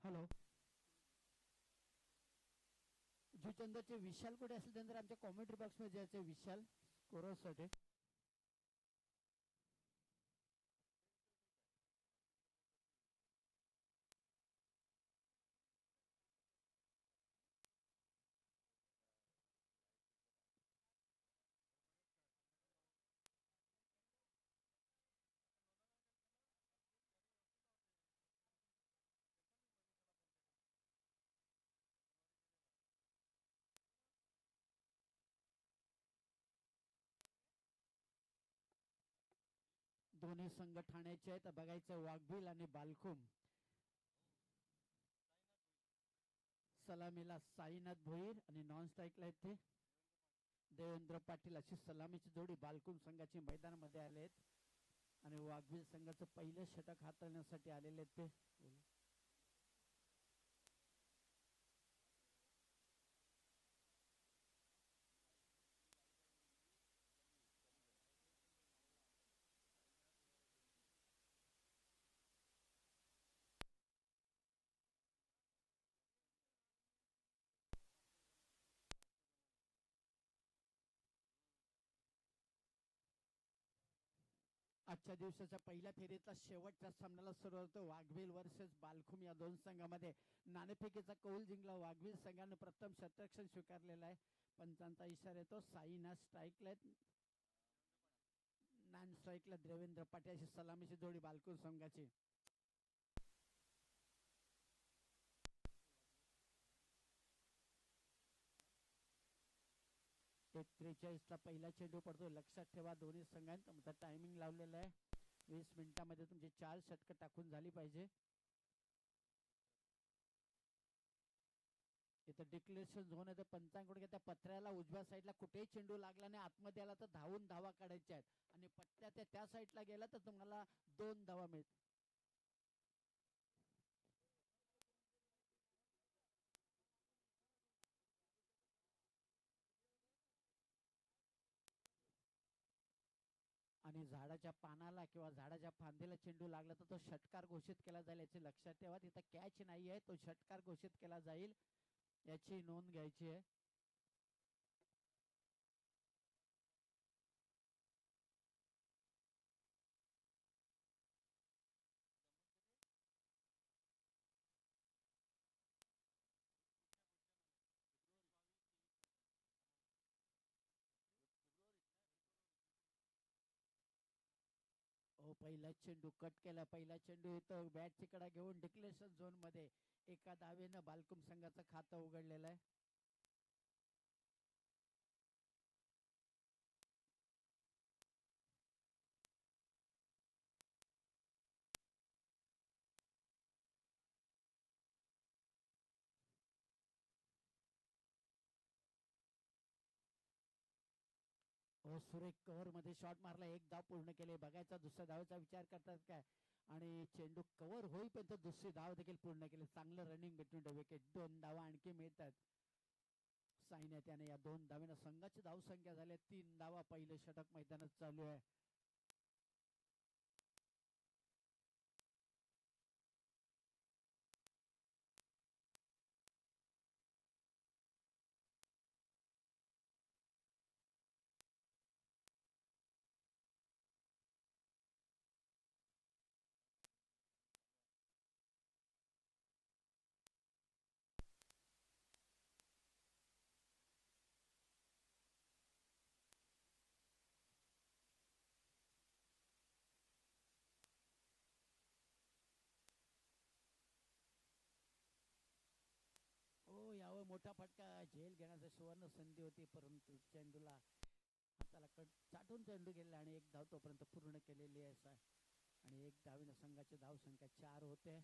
Hello जुचंदरचे विशाल कुठे असेल त्यानंतर आमच्या कॉमेंट्री बॉक्स मध्ये जायचे विशाल कोरससाठी. दोन्ही संघ ठाण्याचे आहेत. बघायचं वाघबिल आणि बालखुम. सलामीला साईनाथ भोईर आणि नॉन स्ट्राईकला आहेत ते देवेंद्र पाटील. अशी सलामीची जोडी बालकुम संघाची मैदानामध्ये आले आहेत आणि वाघबिल संघाचं पहिलं षटक हाताळण्यासाठी आलेले आहेत ते. आजच्या दिवसाच्या पहिल्या फेरीतला शेवटच्या सामन्याला सुरुवात होतो. वाघबिल वर्सेस बालखुम या दोन संघामध्ये नाणेफेकीचा कौल जिंकला. वाघबिल संघाने प्रथम शतरक्षण स्वीकारलेला आहे. पंचांचा इशारा येतो. साईनाथ स्ट्राईकला नॉन स्ट्राईकला देवेंद्र पाटील. अशी सलामीची जोडी बालखुम संघाची. एक 43ला पहिला चेंडू पडतो. लक्षात ठेवा दोन्ही संघांत तुमचा टायमिंग लावलेला आहे. 20 मिनिटांमध्ये तुमची 4 षटकं टाकून झाली पाहिजे. इथं डिक्लेरेशन झोन आहे. पंचांकडे त्या पत्र्याला उजव्या साईडला कुठेही चेंडू लागला नाही आतमध्ये आला तर धावून धावा काढायच्या आहेत आणि पट्ट्या त्या साईडला गेला तर तुम्हाला 2 धावा मिळतील. आणि झाडाच्या पानाला किंवा झाडाच्या फांदीला चेंडू लागला तर तो षटकार घोषित केला जाईल याचे लक्षात ठेवा. तिथं कॅच नाही आहे, तो षटकार घोषित केला जाईल याची नोंद घ्यायची आहे. पहिला चेंडू कट केला. पहिला चेंडू इथं बॅटची कडा घेऊन डिक्लेरेशन झोन मध्ये एका धावेनं बालकुम संघाचं खातं उघडलेलं आहे. सुरेख कव्हर मध्ये शॉट मारला. एक धाव पूर्ण केले. बघायचा दुसऱ्या धावेचा विचार करतात काय आणि चेंडू कव्हर होईपर्यंत दुसरी धाव देखील पूर्ण केली. चांगलं रनिंग बिटवीन द विकेट. 2 धावा आणखी मिळतात साईनाथ याने. या 2 धावेनं संघाची धावसंख्या झाली 3 धावा. पहिलं षटक मैदानात चालू आहे. यावर मोठा फटका. झेल घेण्याचा सुवर्ण संधी होती परंतु चेंडूला हाताला चाटून चेंडू गेला आणि एक धाव तोपर्यंत पूर्ण केलेली आहे आणि एक धावीनं संघाची धावसंख्या 4 होते.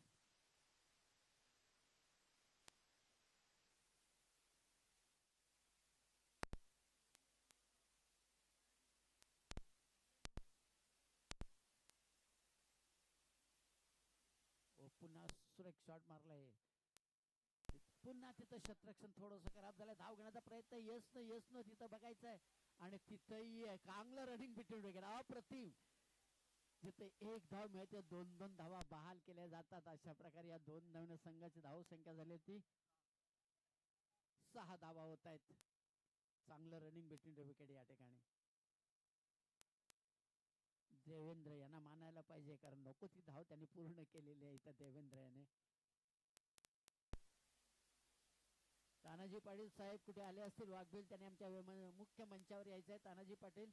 पुन्हा सुरेख शॉट मारलाय. पुन्हा तिथं शतरक्षण थोडंसं खराब झालं. धाव घेण्याचा प्रयत्न यस न तिथं बघायचंय आणि तिथंही चांगलं रनिंग बिटवीन विकेट. अप्रतिम जिथे एक धाव मिळते 2-2 धावा बहाल केल्या जातात. अशा प्रकारे या 2 धावने संघाची धाव संख्या झाली ती 6 धावा होत आहेत. चांगलं रनिंग बिटवीन द विकेट या ठिकाणी. देवेंद्र यांना मानायला पाहिजे, कारण नको ती धाव त्यांनी पूर्ण केलेली आहे इथं देवेंद्र याने. तानाजी पाटील साहेब कुठे आले असतील वाघबील, त्यांनी आमच्या मुख्य मंचावर यायचंय. तानाजी पाटील,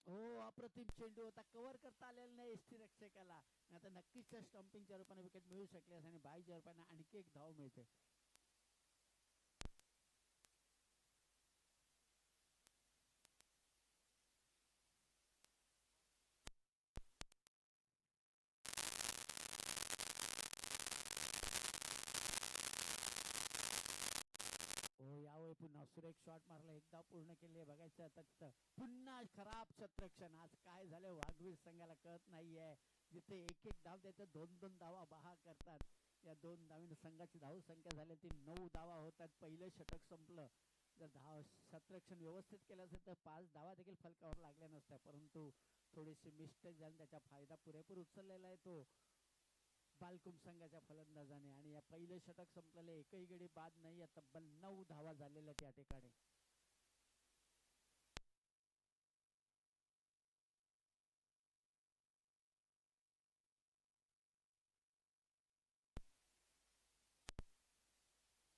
हो अप्रतिम चेंडू होता, कव्हर करता आलेला नाही एसटी रक्षकाला. आता नक्कीच त्या स्टंपिंगच्या रूपाने विकेट मिळू शकले आणि 22 रूपाने आणखी एक धाव मिळते. हो यावेळी पुन्हा सुरेख शॉट मारला, एक धाव पूर्ण केली. बघायचं आता तिथं पुन्हा खराब क्षेत्ररक्षण. आज काय झालं वाघवीर संघाला कळत नाहीये. जिथे एक एक धाव देतात 2-2 धावा बहा करतात. या 2 धावीने संघाची धाव संख्या झाली ती 9 धावा होतात. पहिलं षटक संपलं. जर धाव क्षेत्ररक्षण व्यवस्थित केलं असेल तर 5 धावा देखील फलकावर लागल्या नसत्या, परंतु थोडीशी मिस्टेक झाली, त्याचा फायदा पुरेपूर उचललेला आहे तो बालकुम संघाच्या फलंदाजाने. आणि या पहिलं षटक संपलेले एकही गडी बाद नाही. तब्बल 9 धावा झालेल्या त्या ठिकाणी.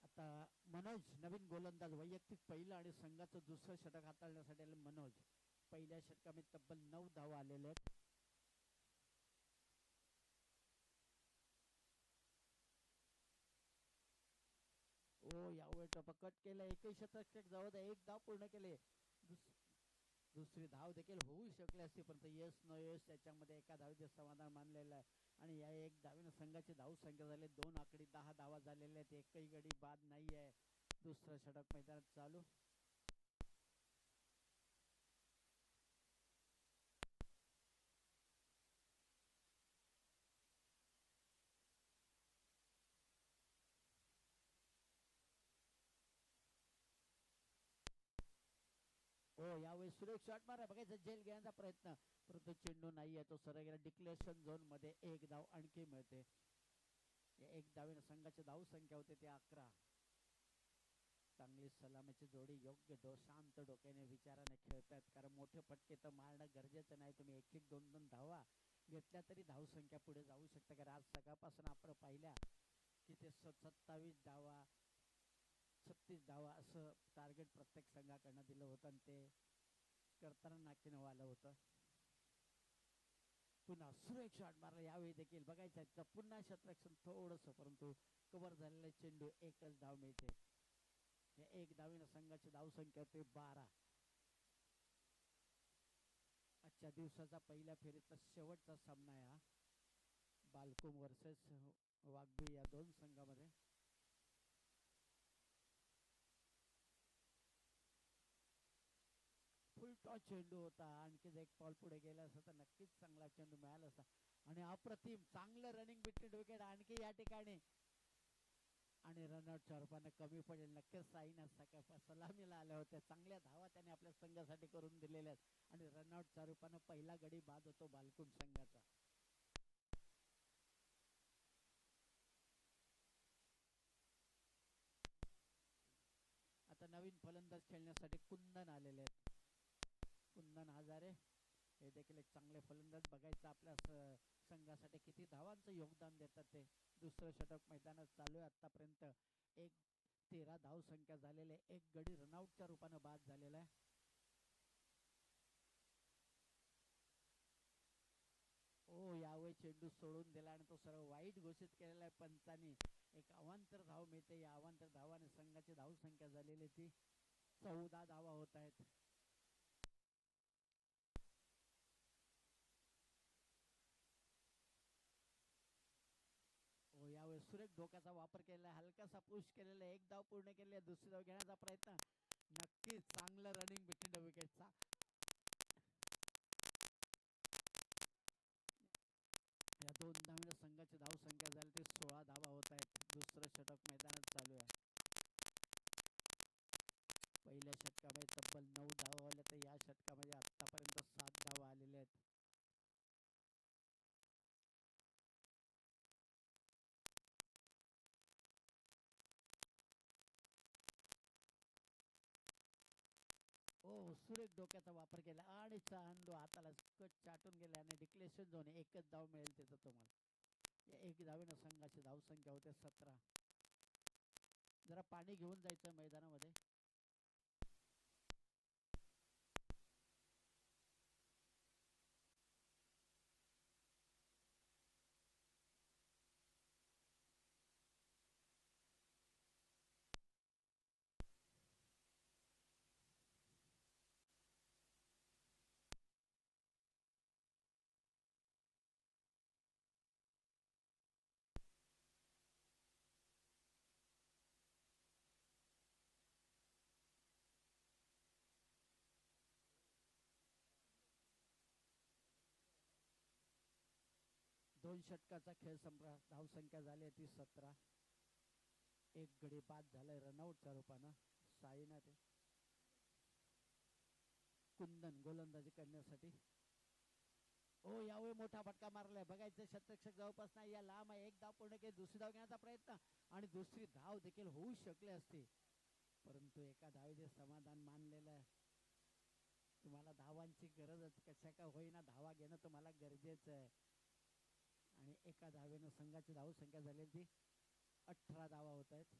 आता मनोज नवीन गोलंदाज, वैयक्तिक पहिलं आणि संघाचं दुसरं षटक हाताळण्यासाठी आले मनोज. पहिल्या षटकामध्ये तब्बल 9 धावा आलेल्या आहेत. ओ यावेळी टपकट केलं, एकही षटक जवळ एक धाव पूर्ण केले. दुसरी धाव देखील होऊ शकली असती, परंतु यश न यश त्याच्यामध्ये एका धावेचे समाधान मानलेलं आहे. आणि या एक धावीने संघाची धाव संख्या झाली 2 आकडी 10 धावा झालेल्या आहेत. एकही गडी बाद नाही आहे. दुसरं षटक मैदानात चालू. हो यावेळी सुरेख शॉट मारा, बघायचं झेल घेण्याचा प्रयत्न, परंतु चेंडू नाही आहे, तो सरळ गेला डिक्लेरेशन झोन मध्ये. एक धाव आणखी मिळते. एक धावीने संघाची धाव संख्या होते ते 11. चांगली सलामीची जोडी, योग्य शांत डोक्याने विचाराने खेळतात, कारण मोठे फटके तर मारणं गरजेचं नाही. तुम्ही एक एक 2-2 धावा घेतल्या तरी धाव संख्या पुढे जाऊ शकते. कारण आज सकाळपासून आपण पाहिल्या की ते 27 धावा 36 धावा असं टार्गेट प्रत्येक संघाकडनं दिलं होतं आणि ते करताना नाकीनं आलं होतं. पुन्हा सुरेख शॉट मारला यावेळी देखील. बघायचं पुन्हा क्षेत्ररक्षण थोडस, परंतु कव्हर झालेला चेंडू, एकच धाव मिळते. या एक धावीने संघाची धाव संख्या होते 12. आजच्या दिवसाचा पहिल्या फेरीतला शेवटचा सामना आहे हा, बालकुम वर्सेस वाघबी या 2 संघामध्ये. फुल टॉस चेंडू होता, आणखीच एक बॉल पुढे गेला असता तर नक्कीच चांगला चेंडू मिळाला असता. आणि अप्रतिम चांगलं रनिंग बिटवीन विकेट आणखी या ठिकाणी. आणि रनआउटच्या रूपाने कमी पडेल. नक्कीच साईना सलामीला आल्या होत्या, चांगल्या धावा त्याने आपल्या संघासाठी करून दिलेल्या आहेत. आणि रनआउटच्या रूपाने पहिला गडी बाद होतो बालकुम संघाचा. आता नवीन फलंदाज खेळण्यासाठी कुंदन आलेले आहेत. कुंदन हजारे हे देखील एक चांगले फलंदाज. बघायचं आपल्या संघासाठी किती धावांचं योगदान देतात ते. दुसरं षटक मैदानात चालू आहे. आतापर्यंत 13 धाव संख्या झालेले, एक गडी रनआउटच्या रूपाने बाद झालेला आहे. हो यावेळी चेंडू सोडून दिला आणि तो सर्व वाईट घोषित केलेला आहे पंचांनी. एक अवांतर धाव मिळते. या अवांतर धावाने संघाची धाव संख्या झालेली ती 14 धावा होत आहेत. हो यावेळी सुरेख डोक्याचा वापर केलेला आहे, हलकासा पुश केलेला आहे, एक धाव पूर्ण केली आहे. दुसरी धाव घेण्याचा प्रयत्न, नक्कीच चांगलं रनिंग बिटवीन द विकेटचा. या 2 धावीने संघाची धाव संख्या झाली ती 16 धावा होत आहेत. दुसरं षटक मैदानात चालू आहे. पहिल्या षटकामध्ये तब्बल 9 धावा आल्या तर या सुरेख डोक्याचा वापर केला आणि चेंडू हाताला कट चाटून गेला आणि डिक्लेरेशन झोन एकच धाव मिळेल तिथं तुम्हाला. एक धावेनं संघाची धावसंख्या होते 17. जरा पाणी घेऊन जायचं मैदानामध्ये. दोन षटकाचा खेळ संपला. धावसंख्या झाली ती 17. एक गडी बाद झालाय रनआउटच्या रूपानं. साईनाथ कुंदन गोलंदाजी करण्यासाठी. ओ यावेळी मोठा फटका मारलाय. बघायचं शतरक्षक जवळपास नाही. या लांब आहे. एक धाव पूर्ण केली. दुसरी धाव घेण्याचा प्रयत्न आणि दुसरी धाव देखील होऊ शकली असती, परंतु एका धावेचे समाधान मानलेलं आहे. तुम्हाला धावांची गरजच कशा का होईना धावा घेणं तुम्हाला गरजेचं आहे. आणि एका धावेनं संघाची धावसंख्या झाली ती 18 धावा होत आहेत.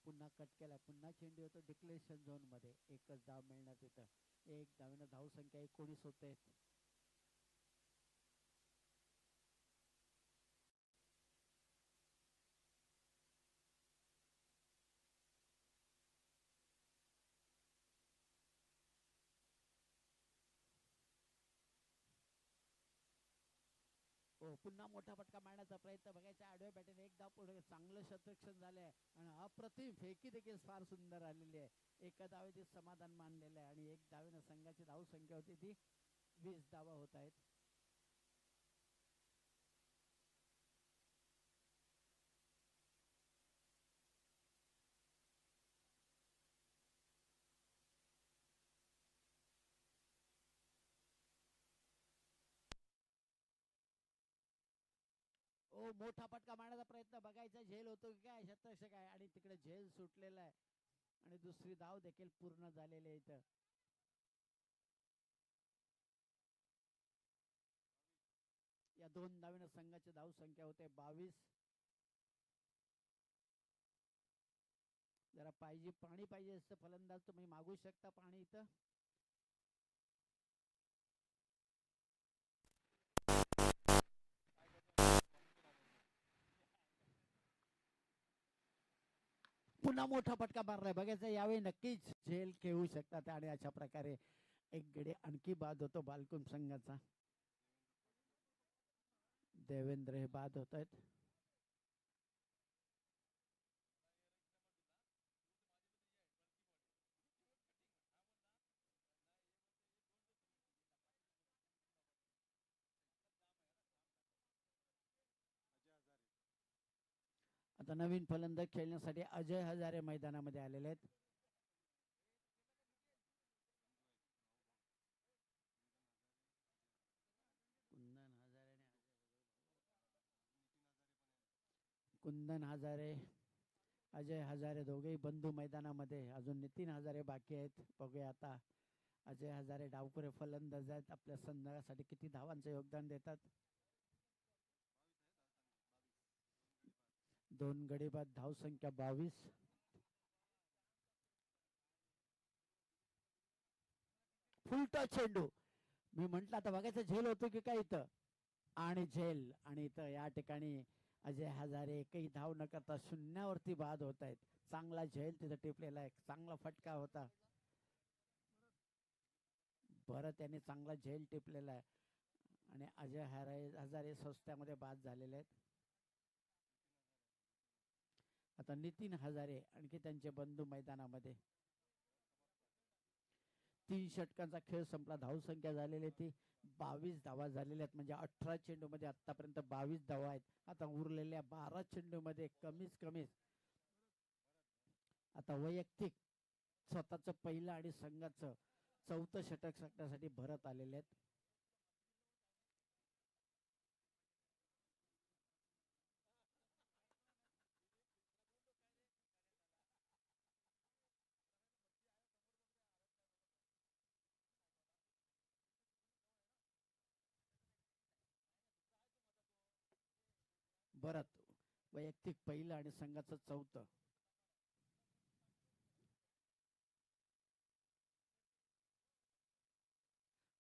पुन्हा कट केला. पुन्हा चेंडू होतो डिक्लेरेशन झोन मध्ये. एकच धाव मिळणार तिथं. एक धावेनं धावसंख्या 19 होते. पुन्हा मोठा फटका मारण्याचा प्रयत्न. बघायचा आडव्या बॅटने एक धाव पुढे. चांगलं शतरक्षण झालंय आणि अप्रतिम फेकी देखील फार सुंदर आलेली आहे. एका धावेचे समाधान मानलेलं आहे आणि एक धावेनं संघाची धावसंख्या होती ती 20 धावा होत आहेत. मोठा फटका मारण्याचा प्रयत्न. बघायचा झेल होतो की काय. शतरक्षक आहे आणि तिकडे झेल सुटलेला आहे आणि दुसरी धाव देखील पूर्ण झालेली आहे इथं. या दोन धावेनं संघाची धावसंख्या होते 22. जरा पाहिजे पाणी पाहिजे असतं फलंदाज तुम्ही मागू शकता पाणी इथं. पुन्हा मोठा फटका मारलाय. बघायचं यावेळी नक्कीच झेल खेळू शकतात आणि अशा प्रकारे एक गडी आणखी बाद होतो बालकुम संघाचा. देवेंद्र हे बाद होत आहेत. आता नवीन फलंदाज खेळण्यासाठी अजय हजारे मैदानामध्ये आलेले आहेत. कुंदन हजारे अजय हजारे दोघेही बंधू मैदानामध्ये. अजून नितीन हजारे बाकी आहेत. बघूया आता अजय हजारे डावखुरे फलंदाज आहेत. आपल्या संघासाठी किती धावांचं योगदान देतात. 2 गडी बाद. धावसंख्या 22. फुलटा चेंडू. मी म्हंटल आता बघायचं झेल होतो की काय इथं. आणि झेल. आणि इथं या ठिकाणी अजय हजारे एकही धाव न करता शून्यावरती बाद होत आहेत. चांगला झेल तिथं टिपलेला आहे. चांगला फटका होता. बरं त्याने चांगला झेल टिपलेला आहे आणि अजय हजारे स्वस्त्यामध्ये बाद झालेले आहेत. आता नितीन हजारे आणखी त्यांचे बंधू मैदानामध्ये. 3 षटकांचा खेळ संपला. धावसंख्या झालेली ती 22 धावा झालेल्या आहेत. म्हणजे 18 चेंडू मध्ये आतापर्यंत 22 धावा आहेत. आता उरलेल्या 12 चेंडू मध्ये कमीत आता वैयक्तिक स्वतःच पहिलं आणि संघाचं 4थं षटक साठी भरत आलेले आहेत. परत वैयक्तिक पहिलं आणि संघाचं चौथं.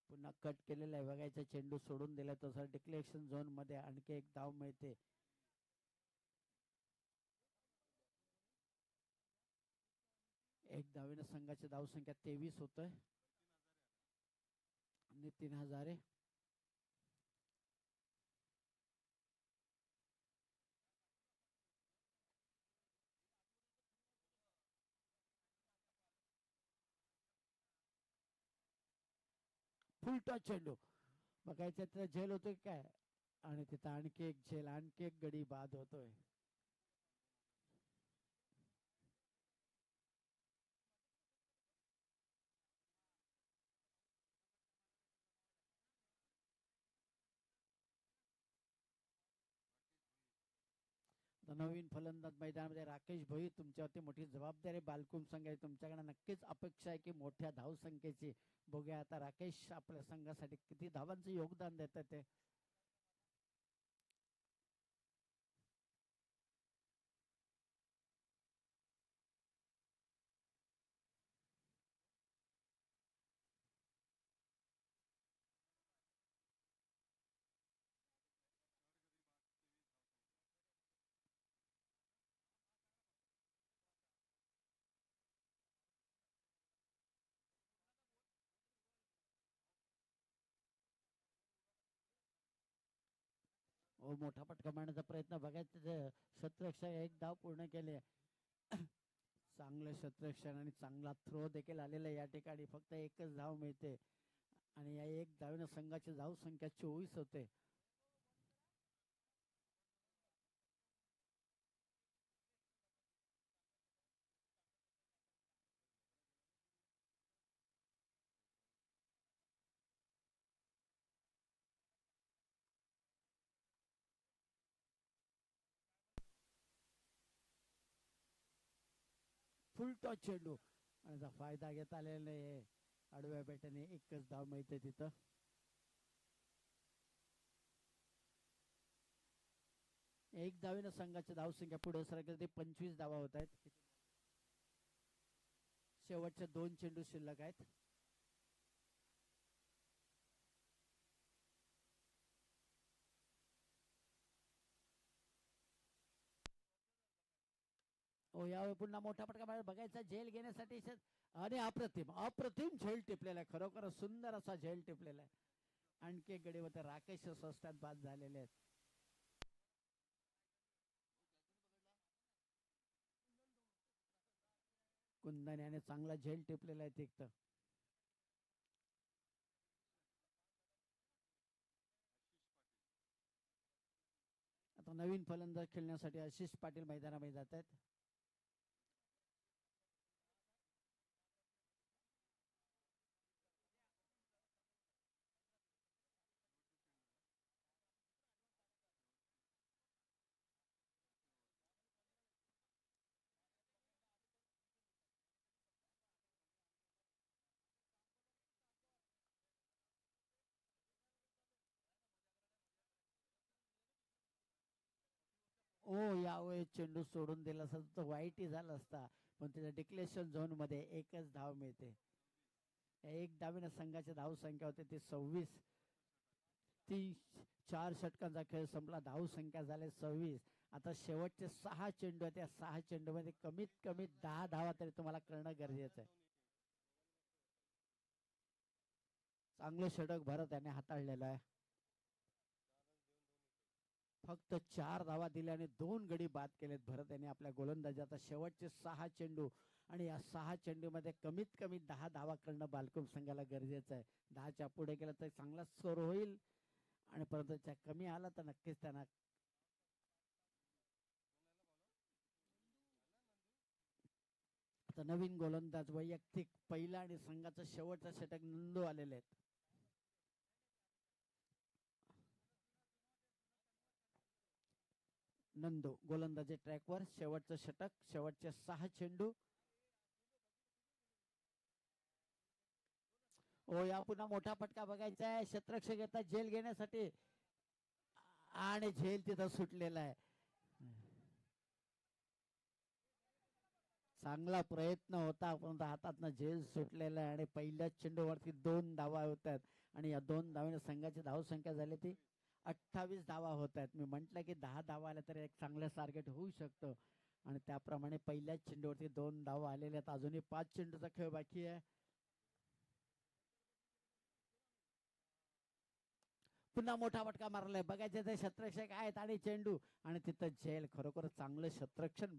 पुन्हा कट केलेला आहे बघायचा, चेंडू सोडून दिला तसं डिक्लेरेशन झोन मध्ये आणखी एक धाव मिळते. एक धावेने संघाची धावसंख्या 23 होतोय. नितीन हजारे फुल टॉस चेंडू बघायचं तर झेल होतोय काय, आणि तिथं आणखी एक झेल, आणखी एक गडी बाद होतोय. नवीन फलंदाज मैदानामध्ये राकेश भोई, तुमच्यावरती मोठी जबाबदारी बालकुम संघ आहे. तुमच्याकडे नक्कीच अपेक्षा आहे की मोठ्या धावसंख्येची. बघूया आता राकेश आपल्या संघासाठी किती धावांचं योगदान देतात ते. मोठा फटका मारण्याचा प्रयत्न बघायचं, शतरक्षक एक धाव पूर्ण केले. चांगलं शतरक्षण आणि चांगला थ्रो देखील आलेला या ठिकाणी. फक्त एकच धाव मिळते आणि या एक धावेनं संघाची धाव संख्या 24 होते. फुल टॉस चेंडू आणि फायदा घेता आलेला नाही. आडव्या बॅटने एकच धाव मिळते तिथं. एक धावेनं संघाची धावसंख्या पुढे सरकली, 25 धावा होत आहेत. शेवटचे 2 चेंडू शिल्लक आहेत. यावेळी पुन्हा मोठा फटका बघायचा झेल घेण्यासाठी. आणि अप्रतिम अप्रतिम झेल टिपलेला आहे, खरोखर सुंदर असा झेल टिपलेला आहे. आणखी एक गडी होते, राकेश स्वस्तात बाद झालेले आहेत. कुंदन याने चांगला झेल टिपलेला आहे तिथं. आता नवीन फलंदाज खेळण्यासाठी आशिष पाटील मैदानामध्ये जात आहेत. यावेळी चेंडू सोडून दिला असता तर वाईटही झाला असता, पण त्याच्या डिक्लेरेशन झोन मध्ये एकच धाव मिळते. एक धावेने संघाची धाव संख्या होते ती 26. 4 षटकांचा खेळ संपला, धाव संख्या झाले 26. आता शेवटचे 6 चेंडू आहेत, त्या 6 चेंडू मध्ये कमीत कमी 10 धावा तरी तुम्हाला करणं गरजेचं आहे. चांगलं षटक भरत याने हाताळलेलं आहे. फक्त 4 धावा दिल्या आणि 2 गडी बाद केलेत भरत यांनी आपल्या गोलंदाजाचा. शेवटचे 6 चेंडू आणि या 6 चेंडू मध्ये कमीत कमी 10 धावा करणं बालकुम संघाला गरजेचं आहे. 10च्या पुढे गेलं तर चांगला स्कोर होईल आणि परत त्या कमी आला तर नक्कीच त्यांना. आता नवीन गोलंदाज वैयक्तिक पहिला आणि संघाचं शेवटचं षटक नंदू आलेले आहेत. नंदू गोलंदाजी ट्रॅकवर, शेवटचं षटक, शेवटचे 6 चेंडू. या पुन्हा मोठा फटका बघायचा आहे. क्षेत्ररक्षक येतात झेल घेण्यासाठी आणि झेल तिथं सुटलेला आहे. चांगला प्रयत्न होता परंतु हातातनं झेल सुटलेला आहे आणि पहिल्याच चेंडूवरती 2 धावा होत आहेत आणि या 2 धावेने संघाची धावसंख्या झाली ती 28 धावा होत आहेत. मी म्हटलं की 10 धावा आल्या तर एक चांगलं टार्गेट होऊ शकतं आणि त्याप्रमाणे पहिल्याच चेंडूवरती 2 धावा आलेल्या आहेत. अजूनही 5 चेंडूचा खेळ बाकी आहे. पुन्हा मोठा फटका मारलाय बघायचे ते क्षेत्ररक्षक आहेत आणि चेंडू आणि तिथं झेल खरोखर चांगलं क्षेत्ररक्षण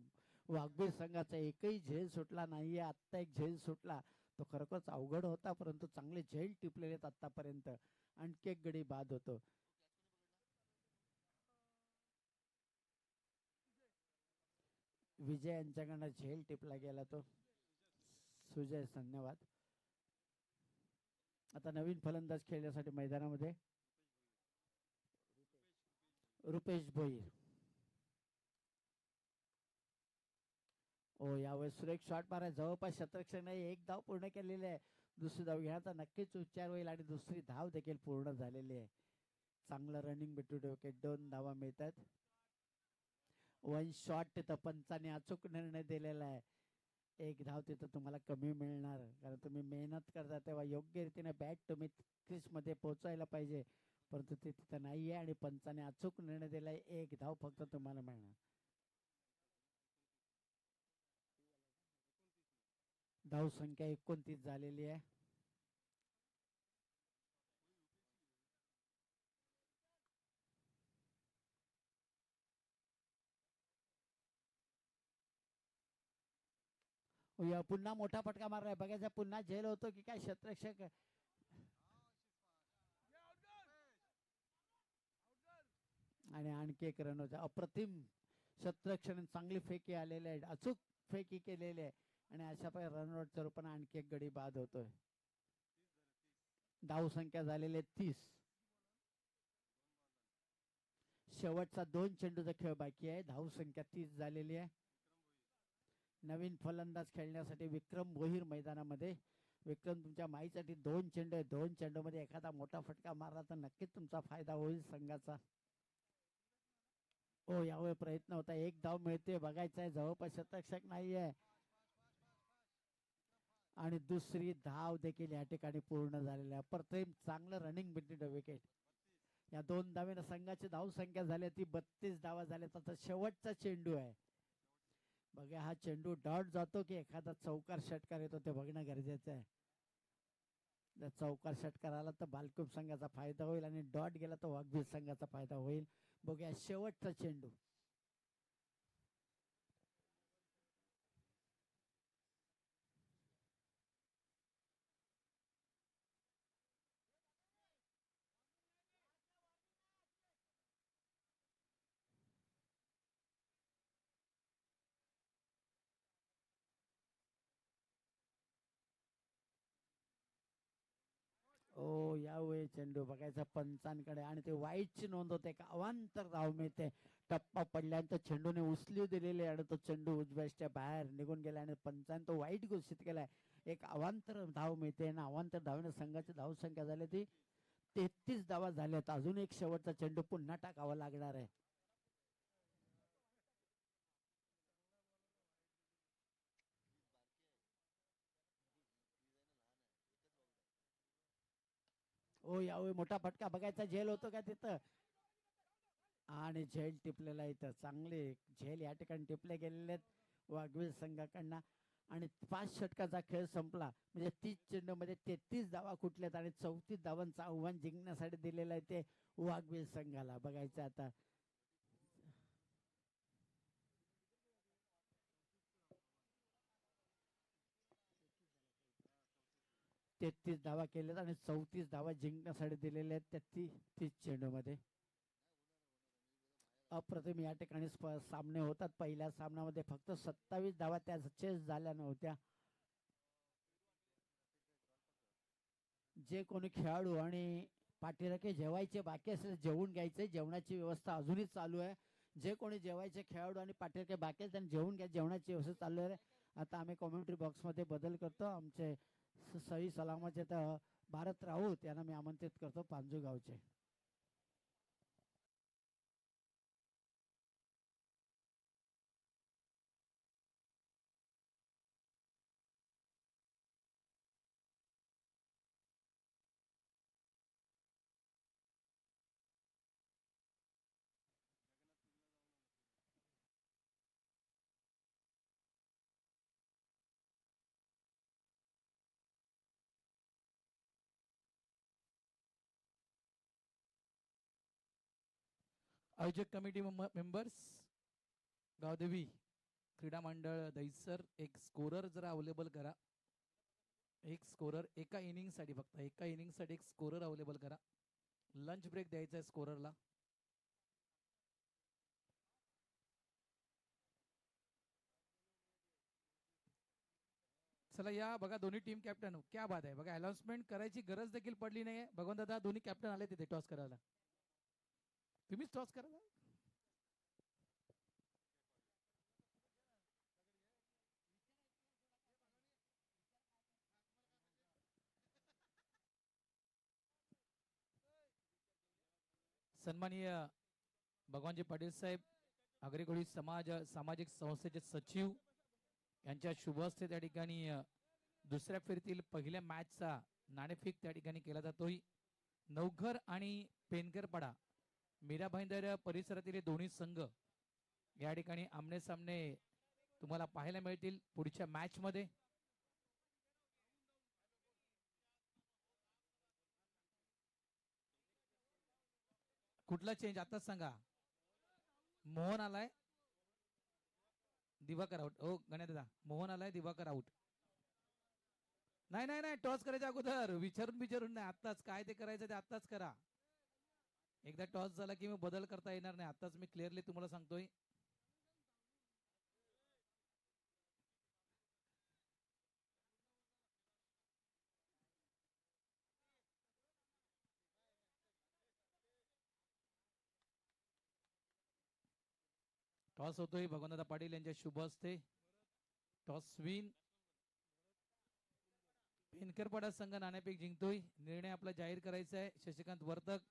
वाघबीर संघाचा एकही झेल सुटला नाहीये. आत्ता एक झेल सुटला तो खरोखरच अवघड होता परंतु चांगले झेल टिपलेले आहेत आतापर्यंत. आणखी एक गडी बाद होतो. विजय यांच्याकडनं झेल टिपला गेला तो. सुजय धन्यवाद. आता नवीन फलंदाज खेळण्यासाठी मैदानामध्ये रुपेश भोईर. ओ यावेळेस सुरेख शॉट मारा जवळपास क्षेत्ररक्षण एक धाव पूर्ण केलेली आहे. दुसरी धाव घेण्याचा नक्कीच उच्चार होईल आणि दुसरी धाव देखील पूर्ण झालेली आहे. चांगलं रनिंग बिटवीन विकेट 2 धावा मिळतात. 1 शॉट तिथं पंचाने अचूक निर्णय दिलेला आहे. एक धाव तिथं तुम्हाला कमी मिळणार कारण तुम्ही मेहनत करता तेव्हा योग्य रीतीने बॅट तुम्ही क्रीज मध्ये पोहोचायला पाहिजे परंतु ते तिथं नाहीये आणि पंचाने अचूक निर्णय दिलाय. एक धाव फक्त तुम्हाला मिळणार. धाव संख्या 29 झालेली आहे. पुन्हा मोठा फटका मारलाय बघायचा पुन्हा झेल होतो की काय क्षेत्ररक्षक आणि आणखी एक रन होता. अप्रतिम क्षेत्ररक्षण चांगली फेकी आलेले आहे अचूक फेकी केलेली आहे आणि अशा प्रकारे रनआउटच्या रूपाने आणखी एक गडी बाद होतोय. धाव संख्या झालेली 30. शेवटचा 2 चेंडूचा खेळ बाकी आहे. धाव संख्या 30 झालेली आहे. नवीन फलंदाज खेळण्यासाठी विक्रम भोईर मैदानामध्ये. विक्रम तुमच्या माहीसाठी 2 चेंडू आहे. 2 चेंडूमध्ये एखादा मोठा फटका मारला तर नक्कीच तुमचा फायदा होईल संघाचा. हो यावेळी प्रयत्न होता. एक धाव मिळते बघायचा आहे जवळपास क्षेत्ररक्षक नाहीये आणि दुसरी धाव देखील या ठिकाणी पूर्ण झालेली आहे. अप्रतिम चांगलं रनिंग बिटवीन द विकेट. या 2 धावेनं संघाची धाव संख्या झाली ती 32 धावा झाल्या. आता शेवटचा चेंडू आहे बघा हा चेंडू डॉट जातो की एखादा चौकार षटकार येतो ते बघणं गरजेचं आहे. जर चौकार षटकार आला तर बालकुप संघाचा फायदा होईल आणि डॉट गेला तर वाघबीर संघाचा फायदा होईल. बघूया शेवटचा चेंडू. ओ यावेळी चेंडू बघायचा पंचांकडे आणि ते वाईटची नोंद होते. एक अवांतर धाव मिळते. टप्पा पडल्यानंतर चेंडूने उचली दिलेली आणि तो चेंडू उजव्याच्या बाहेर निघून गेला आणि पंचांनी तो वाईट घोषित केलाय. एक अवांतर धाव मिळते आणि अवांतर धावेने संघाची धाव संख्या झाली ती 33 धावा झाल्यात. अजून एक शेवटचा चेंडू पुन्हा टाकावा लागणार आहे. हो यावेळी मोठा फटका बघायचा झेल होतो का तिथं आणि झेल टिपलेला इथं चांगले झेल या ठिकाणी टिपले गेलेले आहेत वाघवीर संघाकडनं आणि 5 षटकाचा खेळ संपला म्हणजे 30 चेंडूमध्ये 33 धावा कुठल्यात आणि 34 धावांचं आव्हान जिंकण्यासाठी दिलेलं आहे ते वाघवीर संघाला. बघायचं आता 33 धावा केल्यात आणि 34 धावा जिंकण्यासाठी दिलेल्या आहेत त्या 30 चेंडूमध्ये. अप्रतिम या ठिकाणी सामने होतात. पहिल्या सामन्यामध्ये फक्त 27 धावा त्या चेस झाल्या नव्हत्या. जे कोणी खेळाडू आणि पाठीराखे जेवायचे बाकी असेल जेवून घ्यायचे. जेवणाची व्यवस्था अजूनही चालू आहे. जे कोणी जेवायचे खेळाडू आणि पाठीराखे बाकी आहेत त्यांनी जेवून घ्या. जेवणाची व्यवस्था चालू आहे. आता आम्ही कॉमेंट्री बॉक्समध्ये बदल करतो. आमचे सही सलामत भारत राऊत यांना मी आमंत्रित करतो पांजू गावचे. आयोजक कमिटी मेंबर्स गावदेवी क्रीडा मंडळ दहिसर एक स्कोरर जरा अवेलेबल करा. एक स्कोरर एका इनिंग साठी फक्त एका इनिंग साठी एक स्कोरर अवेलेबल करा. लंच ब्रेक द्यायचा आहे स्कोररला. चला या बघा दोन्ही टीम कॅप्टन क्या बात आहे बघा. अनाउन्समेंट करायची गरज देखील पडली नाहीये. भगवान दादा दोन्ही कॅप्टन आले तिथे टॉस करायला. तुम्हीच टॉस करा. सन्माननीय भगवानजी पाटील साहेब आगरेकोळी सामाजिक संस्थेचे सचिव यांच्या शुभ हस्ते त्या ठिकाणी दुसऱ्या फेरीतील पहिल्या मॅचचा नाणेफेक त्या ठिकाणी केला जातोय. नवघर आणि पेनकरपाडा मीरा भाईंदर परिसरातील दोन्ही संघ या ठिकाणी आमने सामने तुम्हाला पाहायला मिळतील पुढच्या मॅच मध्ये. कुठला चेंज आताच सांगा. मोहन आलाय दिवाकर आउट. ओ गणेश मोहन आलाय दिवाकर आउट. नाही नाही नाही टॉस करायच्या अगोदर विचारून नाही. आत्ताच काय ते करायचं ते आत्ताच करा. एकदा टॉस झाला की मग बदल करता येणार नाही. आत्ताच मी क्लिअरली तुम्हाला सांगतोय. टॉस होतोय भगवंतदादा पाटील यांच्या शुभ हस्ते. टॉस विन पेनकरपाडा संघ नाणेफेक जिंकतोय. निर्णय आपला जाहीर करायचा आहे. शशिकांत वर्तक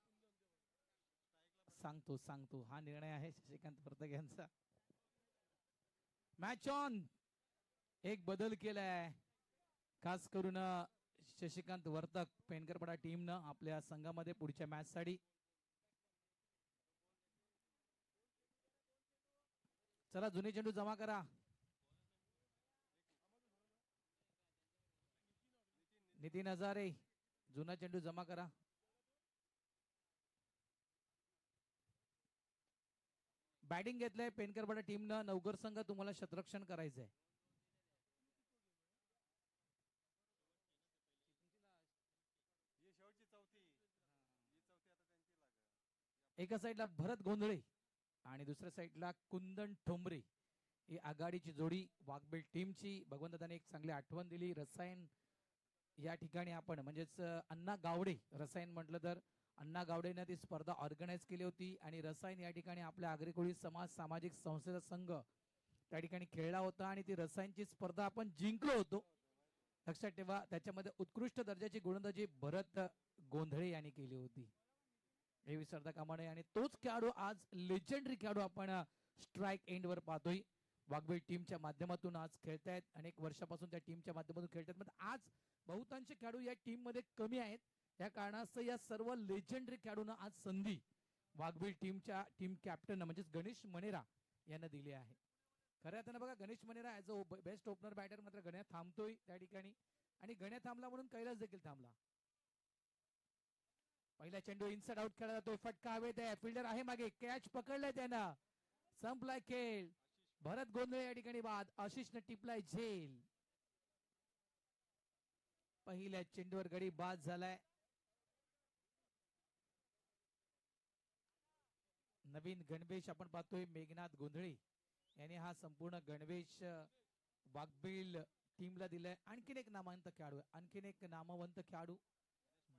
सांगतो हा निर्णय आहे शशिकांत वर्तक यांचा. Match on. एक बदल केलाय खास करून शशिकांत वर्तक पेनकरपाडा टीम न आपल्या संघामध्ये पुढच्या मॅच साठी. चला जुने चेंडू जमा करा. नितीन हजारे जुना चेंडू जमा करा. बॅटिंग घेतलंय पेनकरपाडा टीम न. नवघर संघ तुम्हाला शतरक्षण करायचंय. एका साईडला भरत गोंधळे आणि दुसऱ्या साईडला कुंदन ठोंबरे ही आघाडीची जोडी वाघबेल टीमची. भगवंतदाने एक चांगली आठवण दिली. रसायन या ठिकाणी आपण म्हणजेच अण्णा गावडे रसायन म्हटलं तर अण्णा गावडेने ती स्पर्धा ऑर्गनाईज केली होती आणि रसायन या ठिकाणी आपल्या आगरेकोळी सामाजिक संस्थेचा संघ त्या ठिकाणी खेळला होता आणि ती रसायनची स्पर्धा आपण जिंकलो होतो. लक्षात ठेवा. त्याच्यामध्ये उत्कृष्ट दर्जाची गोलंदाजी भरत गोंधळे यांनी केली होती. हे विसरता कामा नये. आणि तोच खेळाडू आज लेजेंडरी खेळाडू आपण स्ट्राईक एंड वर पाहतोय. वाघबेल टीमच्या माध्यमातून आज खेळतायत. अनेक वर्षापासून त्या टीमच्या माध्यमातून खेळतात. म्हणजे आज बहुतांश खेळाडू या टीम मध्ये कमी आहेत. या कारणास्तव या सर्व लेजेंडरी खेळाडूंना आज संधी वाघबील टीमच्या टीम कॅप्टन म्हणजेच गणेश मनेरा यांना दिली आहे. खऱ्या अर्थानं बघा Ganesh Manera as a best opener batter मात्र गण्या थांबतोय त्या ठिकाणी आणि गण्या थांबला म्हणून कैलास देखील थांबला. पहिला चेंडू इनसाइड आउट खेळला जातोय. फटका हवेत आहे. फिल्डर आहे मागे. कॅच पकडलाय त्यानं. संपलाय खेळ. भरत गोंधळे या ठिकाणी बाद. आशिषने टिपलाय झेल. पहिल्या चेंडूवर गडी बाद झालाय. नवीन गणवेश आपण पाहतोय मेघनाथ गोंधळे यांनी हा संपूर्ण गणवेश वाघबील टीमला दिलाय. आणखीन एक नामवंत खेळाडू आणखीन एक नामवंत खेळाडू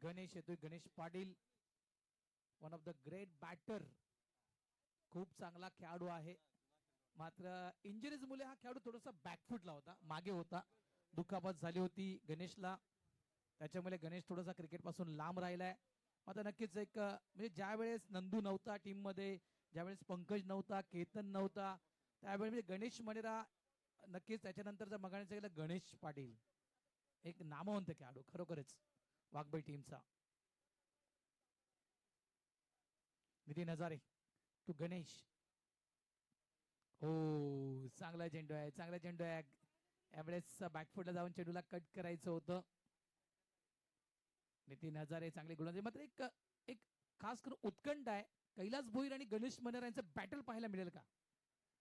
गणेश येतोय. Ganesh Patil one of the great batter. खूप चांगला खेळाडू आहे. मात्र इंजुरीज मुळे हा खेळाडू थोडासा बॅकफुटला होता. मागे होता. दुखापत झाली होती गणेशला. त्याच्यामुळे गणेश थोडासा क्रिकेट पासून लांब राहिलाय. आता नक्कीच एक म्हणजे ज्या वेळेस नंदू नव्हता टीम मध्ये, ज्यावेळेस पंकज नव्हता, केतन नव्हता, त्यावेळेस म्हणजे गणेश मनेरा नक्कीच. त्याच्यानंतर जर बघायचं गेलं गणेश पाटील एक नामवंत खेळाडू खरोखरच वाघबेल टीमचा. नितीन हजारे टू गणेश. हो चांगला चेंडू आहे. चांगला चेंडू आहे. यावेळेस बॅकफुटला जाऊन चेंडूला कट करायचं होतं. नितीन हजारे चांगली गोलंदाजी. मात्र एक खास करून उत्कंठ आहे कैलास भोईर आणि गणेश मनेर यांचं बॅटल पाहायला मिळेल का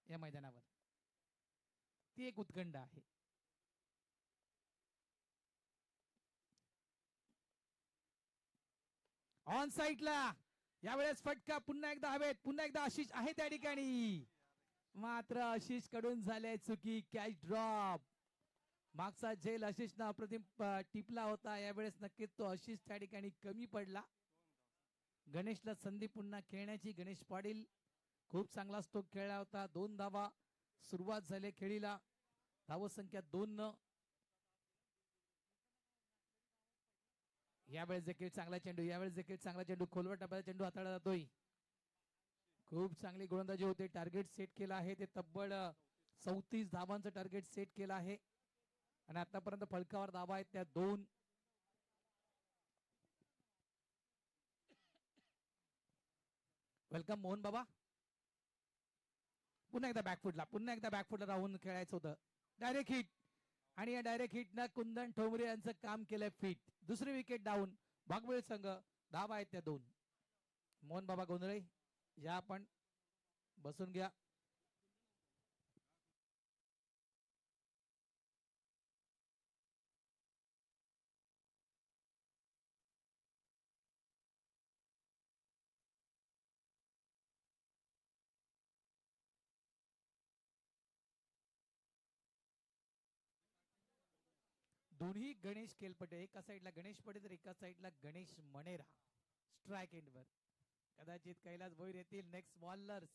या मैदानावर, ती एक उत्कंठ आहे. ऑन साईडला यावेळेस फटका पुन्हा एकदा हवेत, पुन्हा एकदा आशिष आहे त्या ठिकाणी, मात्र आशिष कडून झाले चुकी. Catch drop. मागचा झेल आशिषनं अप्रतिम टिपला होता, यावेळेस नक्कीच तो आशिष त्या ठिकाणी कमी पडला. गणेशला संधी पुन्हा खेळण्याची. गणेश पाटील खूप चांगला स्ट्रोक खेळला होता. 2 धावा सुरुवात झाली खेळीला. धावसंख्या 2. यावेळेस देखील चांगला चेंडू, यावेळेस देखील चांगला चेंडू, खोलवर टप्प्याचा चेंडू हाताळला जातोय. खूप चांगली गोलंदाजी होते. टार्गेट सेट केलं आहे ते तब्बल 34 धावांचं टार्गेट सेट केलं आहे आणि आतापर्यंत फलकावर धावा आहेत त्या 2. वेलकम मोहन बाबा. पुन्हा एकदा बॅकफुटला राहून खेळायचं होतं. डायरेक्ट हिट आणि या डायरेक्ट हिटनं कुंदन ठोंबरे यांचं काम केलंय फिट. दुसरी विकेट डाऊन. वाघबीळ संघ. धावा आहेत त्या 2. मोहन बाबा गोंधळे या आपण बसून घ्या. दोन्ही गणेश केलपटे, एका साईडला गणेश पटे तर एका साईडला गणेश मनेरा. स्ट्राइक एंडवर कदाचित कैलास भोईर येतील नेक्स्ट बॉलर्स.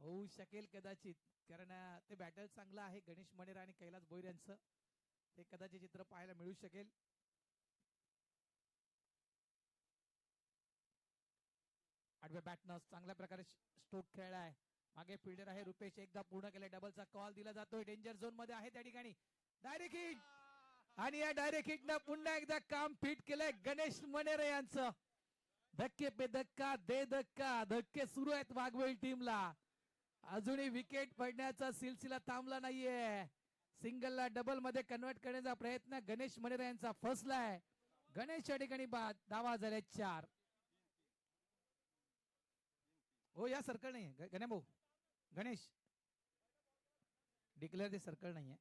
होऊ शकेल कदाचित, कारण ते बॅटल चांगलं आहे गणेश मनेरा आणि कैलास भोईर यांचं. ते कदाचित चित्र पाहायला मिळू शकेल. आठव्या बॅटनं चांगल्या प्रकारे स्ट्रोक खेळलाय. मागे फिल्डर आहे रुपेश, एकदा पूर्ण केलाय. डबलचा कॉल दिला जातोय. डेंजर झोन मध्ये आहे त्या ठिकाणी. डायरेक्ट हिट आणि या डायरेक्ट हिटनं पुन्हा एकदा काम फिट केलंय गणेश मनेरे यांचं. धक्के पे धक्का दे धक्का. धक्के सुरू आहेत वाघवेल टीमला. अजूनही विकेट पडण्याचा सिलसिला थांबला नाहीये. सिंगलला डबल मध्ये कन्वर्ट करण्याचा प्रयत्न गणेश मनेरे यांचा फसलाय. गणेश या ठिकाणी बाद. धावा झाल्या 4. हो या सर्कल नाही गणे भाऊ. गणेश डिक्लेअर ते सर्कल नाहीये.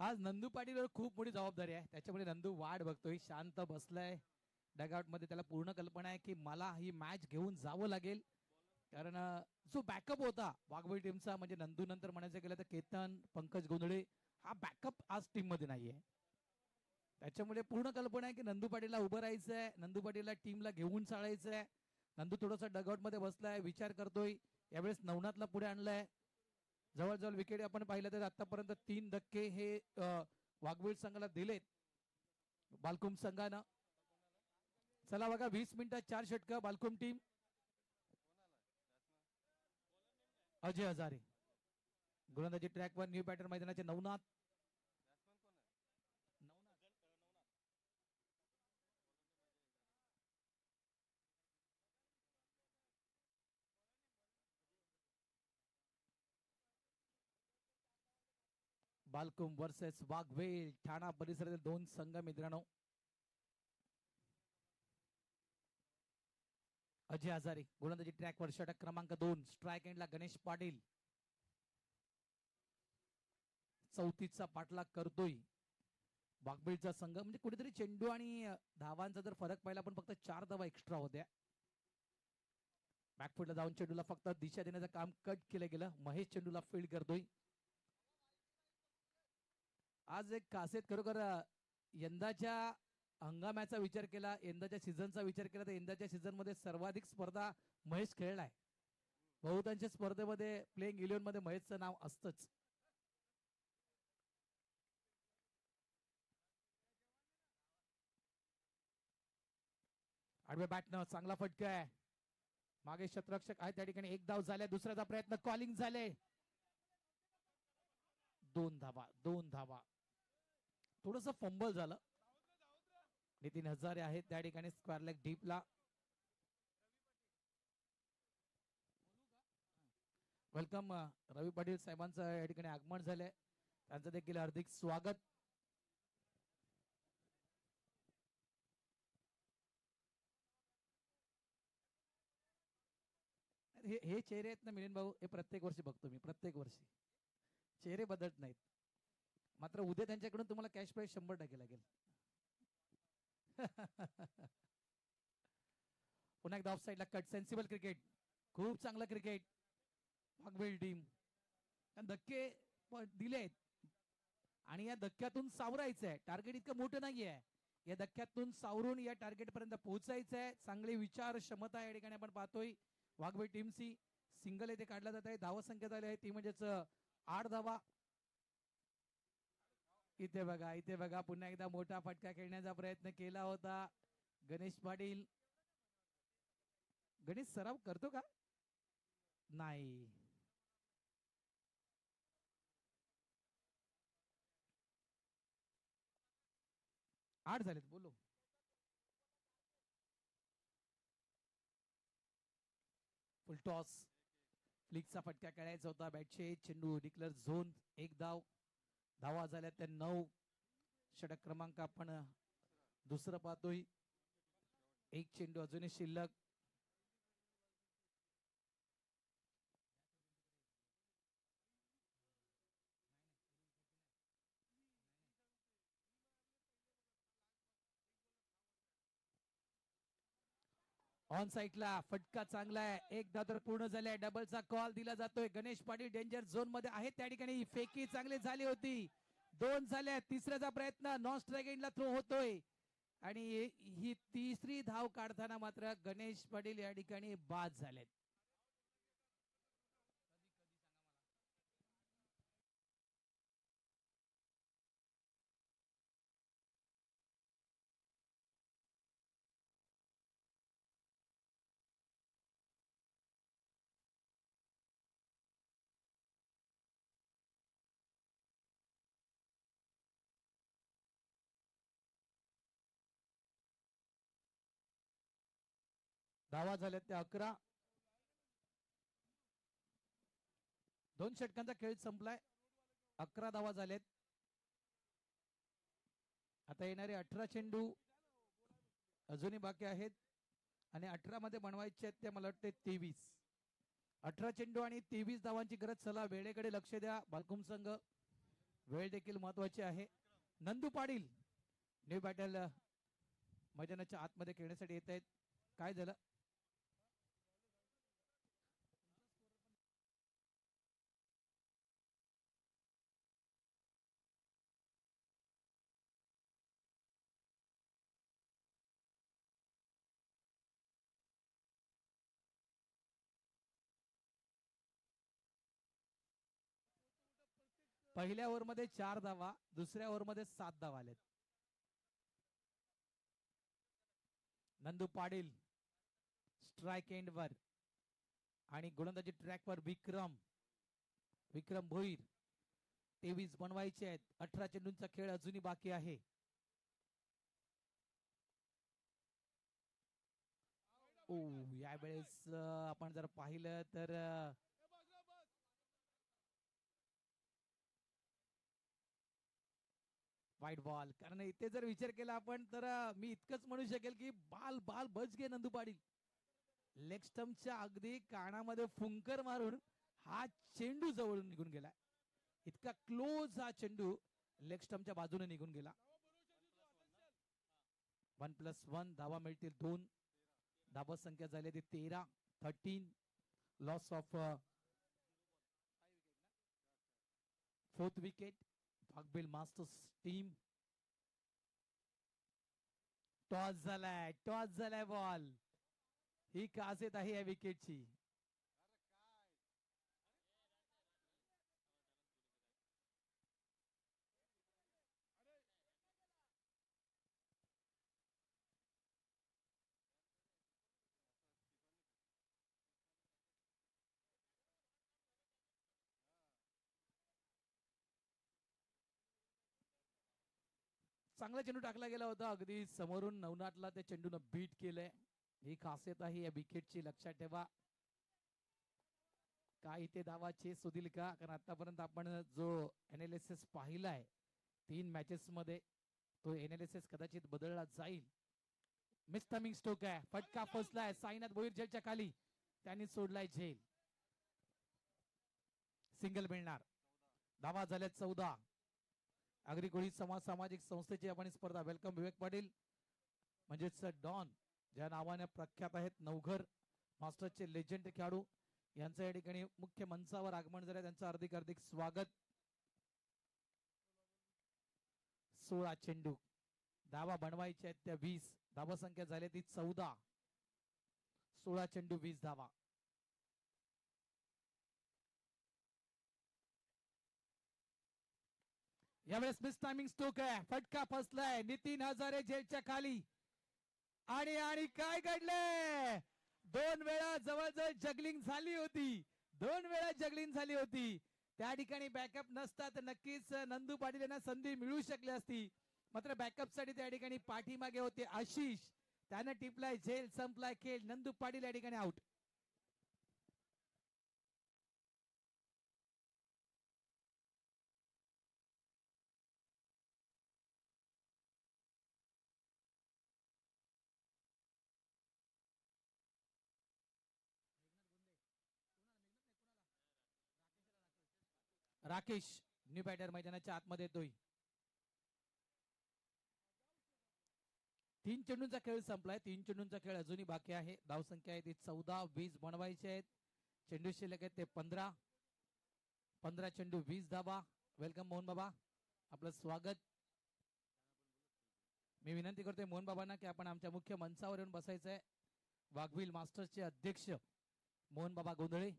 आज नंदू पाटीलवर खूप मोठी जबाबदारी आहे, त्याच्यामुळे नंदू वाट बघतोय. शांत बसलाय डगआउट मध्ये. त्याला पूर्ण कल्पना आहे की मला ही मॅच घेऊन जावं लागेल, कारण जो बॅकअप होता वाघबीळ टीमचा, म्हणजे नंदू नंतर म्हणायचं गेलं तर केतन, पंकज गोंधळे, हा बॅकअप आज टीम मध्ये नाहीये. त्याच्यामुळे पूर्ण कल्पना आहे की नंदू पाटीलला उभं राहायचंय, नंदू पाटीलला टीमला घेऊन चालायचंय. नंदू थोडासा डगआउट मध्ये बसलाय, विचार करतोय. यावेळेस नवनाथला पुढे आणलाय. जवळजवळ विकेट आपण पाहिलं तर आतापर्यंत 3 धक्के हे वाघबीळ संघाला दिलेत बालकुम संघानं. चला बघा 20 मिनिटात 4 षटक बालकुम टीम. अजय हजारे गोलंदाजी ट्रॅकवर. न्यू बॅटर मैदानाचे नवनाथ. बालकुम वर्सेस वाघवेल. ठाणा परिसरातील 2 संघ मित्रांनो. अजय हजारे गोलंदाजी ट्रॅकवर. षटक क्रमांक 2. स्ट्राइक एंडला गणेश पाटील. 34चा पाठलाग करतोय वाघबीळचा संघ. म्हणजे कुठेतरी चेंडू आणि धावांचा जर फरक पाहिला, पण फक्त 4 धावा एक्स्ट्रा होत्या. बॅकफुटला जाऊन चेंडूला फक्त दिशा देण्याचं काम कट केलं गेलं. महेश चेंडूला फील्ड करतोय. आज एक खासियत खरोखर, यंदाच्या हंगामाचा विचार केला, यंदाच्या सीझनचा विचार केला तर यंदाच्या सीझन मध्ये सर्वाधिक स्पर्धा महेश खेळलाय. बहुतांश स्पर्धेमध्ये प्लेइंग 11 मध्ये महेशचं नाव असतंच. आडव्या बॅटनं चांगला फटका आहे. मागे शतरक्षक आहे त्या ठिकाणी. 1 धाव झाल्या. दुसऱ्याचा प्रयत्न. कॉलिंग झाले. 2 धावा. थोडस फंबल झालं. नितीन हजारे आहेत त्या ठिकाणी स्क्वेअर लेग डीपला. वेलकम रवी पाटील साहेबांचं या ठिकाणी आगमन झालंय, त्यांचं देखील हार्दिक स्वागत. हे चेहरे आहेत ना मिलिंद भाऊ, हे प्रत्येक वर्षी बघतो मी, प्रत्येक वर्षी चेहरे बदलत नाहीत. मात्र उद्या त्यांच्याकडून तुम्हाला कॅश प्राइस 100% लागेल. पुन्हा एकदा ऑफ साईडला कट. सेन्सिबल क्रिकेट, खूप चांगलं क्रिकेट. वाघबेल टीम धक्के दिलेत आणि या धक्क्यातून सावरायचं आहे. टार्गेट इतकं मोठं नाहीये, या धक्क्यातून सावरून या टार्गेट पर्यंत पोहोचायचं आहे. चांगली विचार क्षमता या ठिकाणी आपण पाहतोय. वाघबेल टीमची सिंगल येथे काढला जात आहे. धावा संख्या झाली आहे ती म्हणजेच 8 धावा. इथे बघा पुन्हा एकदा मोठा फटका खेळण्याचा प्रयत्न केला होता गणेश पाटील. गणेश सराव करतो का? नाही. आठ झालेत बोलो. फुल टॉस, फ्लिकचा फटका खेळायचा होता बॅटचे. चेंडू डिक्लेअर झोन. एक धाव. धावा झाल्या त्या 9. षटक क्रमांक आपण दुसरं पाहतोय. एक चेंडू अजूनही शिल्लक. ऑन साईडला फटका चांगला आहे. एकदा तर पूर्ण झालाय. डबलचा कॉल दिला जातोय. गणेश पाटील डेंजर झोन मध्ये आहेत त्या ठिकाणी. फेकी चांगली झाली होती. 2 झाल्या. तिसऱ्याचा प्रयत्न नॉन स्ट्राईक एंडला थ्रो होतोय आणि ही तिसरी धाव काढताना मात्र गणेश पाटील या ठिकाणी बाद झालेत. धावा झाल्यात त्या 11. 2 षटकांचा खेळ संपलाय. 11 धावा झालेत. आता येणारे 18 चेंडू अजूनही बाकी आहेत आणि 18 मध्ये बनवायचे आहेत ते मला वाटते 23. 18 चेंडू आणि 23 धावांची गरज. चला वेळेकडे लक्ष द्या बालकुम संघ, वेळ देखील महत्वाची आहे. नंदू पाटील न्यू बॅटल मैदानाच्या आतमध्ये खेळण्यासाठी येत आहेत. काय झालं? पहिल्या ओव्हर मध्ये 4 धावा, दुसऱ्या ओव्हर मध्ये 7 धावा आलेत. नंदू पाटील स्ट्राइक एंड वर आणि गोलंदाजी ट्रॅक वर विक्रम भोईर. 23 बनवायचे आहेत. 18 चेंडूंचा खेळ अजूनही बाकी आहे. यावेळेस आपण जर पाहिलं तर वाईट बॉल. कारण इथे जर विचार केला आपण तर मी इतकंच म्हणू शकेल की बाल बच गे नंदू पाटील. लेग स्टम्पच्या अगदी कानामध्ये फुंकर मारून हा चेंडू जवळून निघून गेला. इतका क्लोज हा चेंडू लेग स्टम्पच्या बाजूने निघून गेला. 1+1 धावा मिळतील 2. धावा संख्या झाली ती 13. 13. Loss of 4th wicket. Waghbil masters team. Toss झालाय बॉल. ही कासेत आहे या विकेटची. चांगला चेंडू टाकला गेला होता अगदी समोरून नवनाथला त्या चेंडूनं बीट केलंय. ही खासियत आहे या विकेटची, लक्षात ठेवा. काय इथे धावा चेस होतील का? कारण आतापर्यंत आपण जो एनालिसिस पाहिलाय 3 मॅचेस मध्ये, तो एनालिसिस कदाचित बदलला जाईल. मिस्टमिंग स्ट्रोक आहे, फटका फसलाय साईनाथ भोईर झेलच्या खाली, त्यांनी सोडलाय झेल. सिंगल मिळणार. धावा झाल्या 14. आगरी कोळी समाज सामाजिक संस्थेची आपण स्पर्धा. वेलकम विवेक पाटील म्हणजेच डॉन ज्या नावाने प्रख्यात आहेत, नवघर मास्टरचे लेजंड खेळाडू, यांचं या ठिकाणी मुख्य मंचावर आगमन झालं. त्यांचं हार्दिक हार्दिक स्वागत. 16 चेंडू, धावा बनवायचे आहेत त्या 20. धावा संख्या झाली ती 14. 16 चेंडू 20 धावा. यावेळेस मिस टायमिंग स्ट्रोक आहे, फटका फसलाय नितीन हजारे झेलच्या खाली. आणि काय घडलंय? 2 वेळा जवळजवळ जगलिंग झाली होती, 2 वेळा जगलिंग झाली होती. त्या ठिकाणी बॅकअप नसता तर नक्कीच नंदू पाटील यांना संधी मिळू शकली असती. मात्र बॅकअप साठी त्या ठिकाणी पाठीमागे होते आशिष, त्यानं टिपलाय झेल, संपलाय खेळ. नंदू पाटील या ठिकाणी आउट. राकेश न्यू बॅटर मैदानाच्या आतमध्ये येतोय. 3 चेंडूंचा खेळ संपलाय. 3 चेंडूंचा खेळ अजूनही बाकी आहे. धावसंख्या आहे ती 14. 20 बनवायचे आहेत. चेंडू शिल्लक आहेत ते 15. 15 चेंडू 20 धावा. वेलकम मोहन बाबा, आपलं स्वागत. मी विनंती करतोय मोहन बाबांना की आपण आमच्या मुख्य मंचावर येऊन बसायचंय. वाघवील मास्टर्सचे अध्यक्ष मोहन बाबा गोंधळे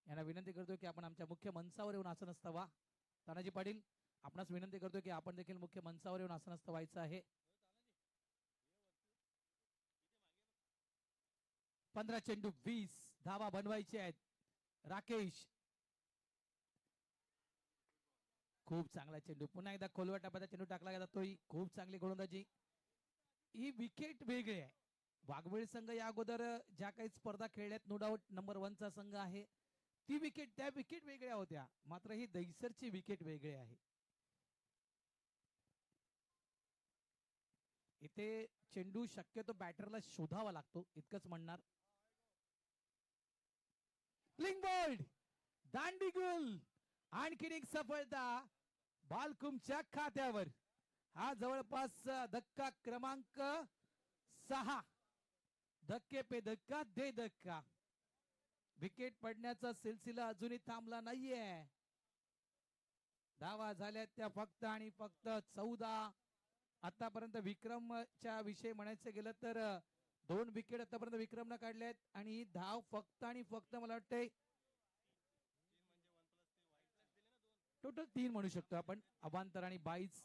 यांना विनंती करतोय की आपण आमच्या मुख्य मंचावर येऊन आसनस्थ व्हा. तानाजी पाटील, आपणास विनंती करतोय की आपण देखील मुख्य मंचावर येऊन आसनस्थ व्हायचं आहे. 15 चेंडू 20 धावा बनवायचे आहेत. राकेश, खूप चांगला चेंडू, पुन्हा एकदा खोलवर टप्प्याचा चेंडू टाकला गेला. तोही खूप चांगली गोलंदाजी. ही विकेट वेगळी आहे. वाघवेळ संघ या अगोदर ज्या काही स्पर्धा खेळल्यात, नो डाऊट नंबर 1 चा संघ आहे. ती विकेट, त्या विकेट वेगळ्या होत्या, मात्र ही दैसरची विकेट वेगळी आहे. इथे चेंडू शक्यतो बॅटरला शोधावा लागतो, इतकंच म्हणणार. लिंग बोल्ड, दांडी गुल, आणखीन एक सफलता बालकुमच्या खात्यावर. हा जवळपास धक्का क्रमांक 6. धक्के पे धक्का दे धक्का. विकेट पडण्याचा सिलसिला अजूनही थांबला नाहीये. धावा झाल्या त्या फक्त आणि फक्त 14. आतापर्यंत विक्रमच्या विषयी म्हणायचं गेलं तर 2 विकेट आतापर्यंत विक्रमनं काढल्यात आणि धाव फक्त आणि फक्त मला वाटतंय टोटल 3 म्हणू शकतो आपण, अवांतर आणि 22.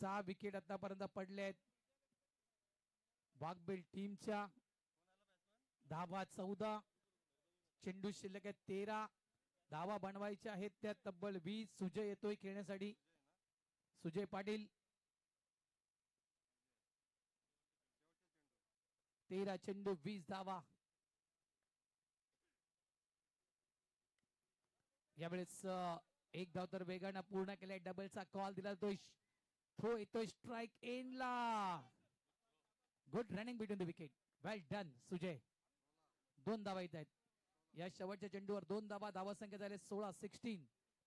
6 विकेट आतापर्यंत पडलेत वाघबील टीमच्या. धावा 14, चेंडू शिल्लक आहेत 13. धावा बनवायच्या आहेत त्या तब्बल 20. सुजय येतोय खेळण्यासाठी, सुजय पाटील. 13 चेंडू 20 धावा. यावेळेस एक धाव तर वेगानं पूर्ण केलाय. डबलचा कॉल दिला जातोय. थ्रो येतोय स्ट्राइक एंडला. Good running between the wicket, well done Sujay. 2 धावा येत आहेत या शेवटच्या चेंडूवर. 2 धावा. धावा संख्या झाले 16.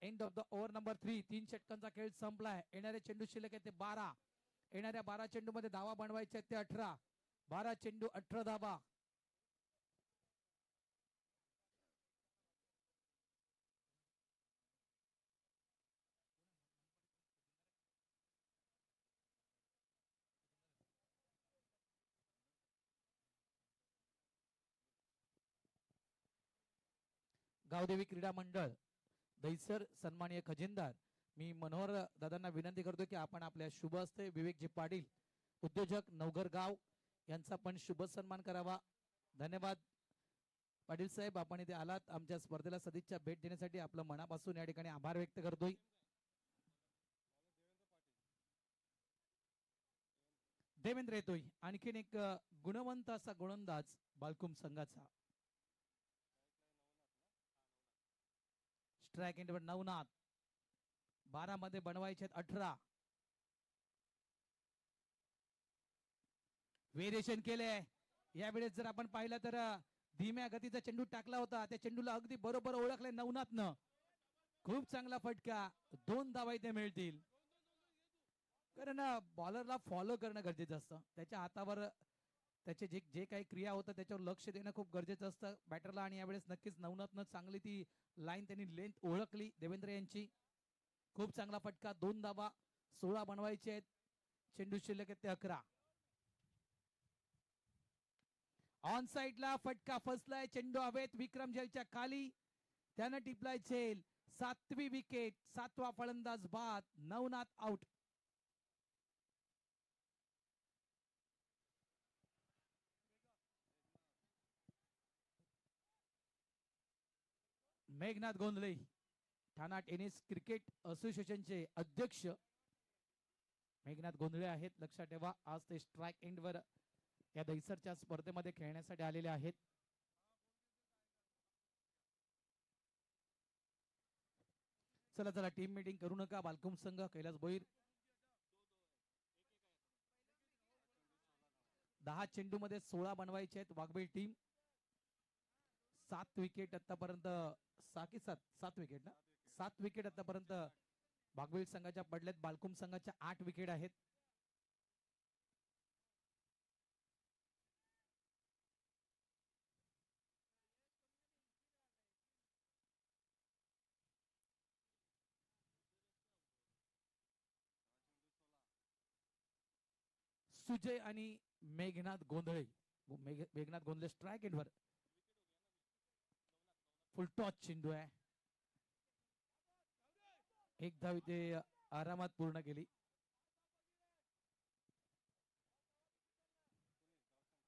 End of the over number 3. 3 षटकांचा खेळ संपलाय. येणारे चेंडू शिल्लक आहेत ते 12. येणाऱ्या 12 चेंडू मध्ये धावा बनवायच्या आहेत ते 18. 12 चेंडू 18 धावा. गावदेवी क्रीडा मंडळ दैसर सन्माननीय खजिनदार मी मनोहर दादांना विनंती करतो की आपण आपल्या शुभ हस्ते विवेकजी पाटील उद्योजक नवघर गाव यांचा पण शुभ सन्मान करावा. धन्यवाद. पाटील साहेब, आपण इथे आलात, आमच्या स्पर्धेला सदिच्छा भेट देण्यासाठी आपलं मनापासून या ठिकाणी आभार व्यक्त करतोय. देवेंद्र येतोय, आणखीन एक गुणवंत असा गोलंदाज बालकुम संघाचा. स्ट्राइक एंडवर नवनाथ, 12 मध्ये बनवायचे 18. व्हेरिएशन केले. यावेळेस जर आपण पाहिलं तर धीम्या गतीचा चेंडू टाकला होता, त्या चेंडूला अगदी बरोबर ओळखले नवनाथनं. खूप चांगला फटका, 2 धावा इथे मिळतील. कारण बॉलरला फॉलो करणं गरजेचं असतं, त्याच्या हातावर त्याचे जे जे काही क्रिया होतं त्याच्यावर लक्ष देणं खूप गरजेचं असतं बॅटरला. आणि यावेळेस नक्कीच नवनाथनं चांगली ती लाईन त्यांनी लेंथ ओळखली देवेंद्र यांची. खूप चांगला फटका, 2 धावा, 16 बनवायचे आहेत. चेंडू शिल्लक आहेत ते 11. ऑन साइडला फटका फसलाय, चेंडू हवेत विक्रम जैलच्या खाली, त्यानं टिपलाय झेल. 7वी विकेट, 7वा फलंदाज बाद, नवनाथ आउट. मेघनाथ गोंधळे, ठाणा टेनिस क्रिकेट असोसिएशनचे अध्यक्ष मेघनाथ गोंधळे आहेत. लक्षात ठेवा, आज ते स्ट्राइक एंडवर या दहिसरच्या स्पर्धेमध्ये खेळण्यासाठी आलेले आहेत. चला चला, टीम मीटिंग करू नका. बालकुम संघ, कैलास भोईर. 10 चेंडू मध्ये 16 बनवायचे आहेत. वाघबीळ टीम 7 विकेट आतापर्यंत, 7 विकेट ना, 7 विकेट आतापर्यंत वाघबीळ संघाच्या पडल्यात. बालकुम संघाच्या 8 विकेट आहेत. सुजय आणि मेघनाथ गोंधळे. मेघनाथ गोंधळे स्ट्राइक एंडवर. फुल टॉच चेंडू आहे, 1 धाव इथे आरामात पूर्ण केली.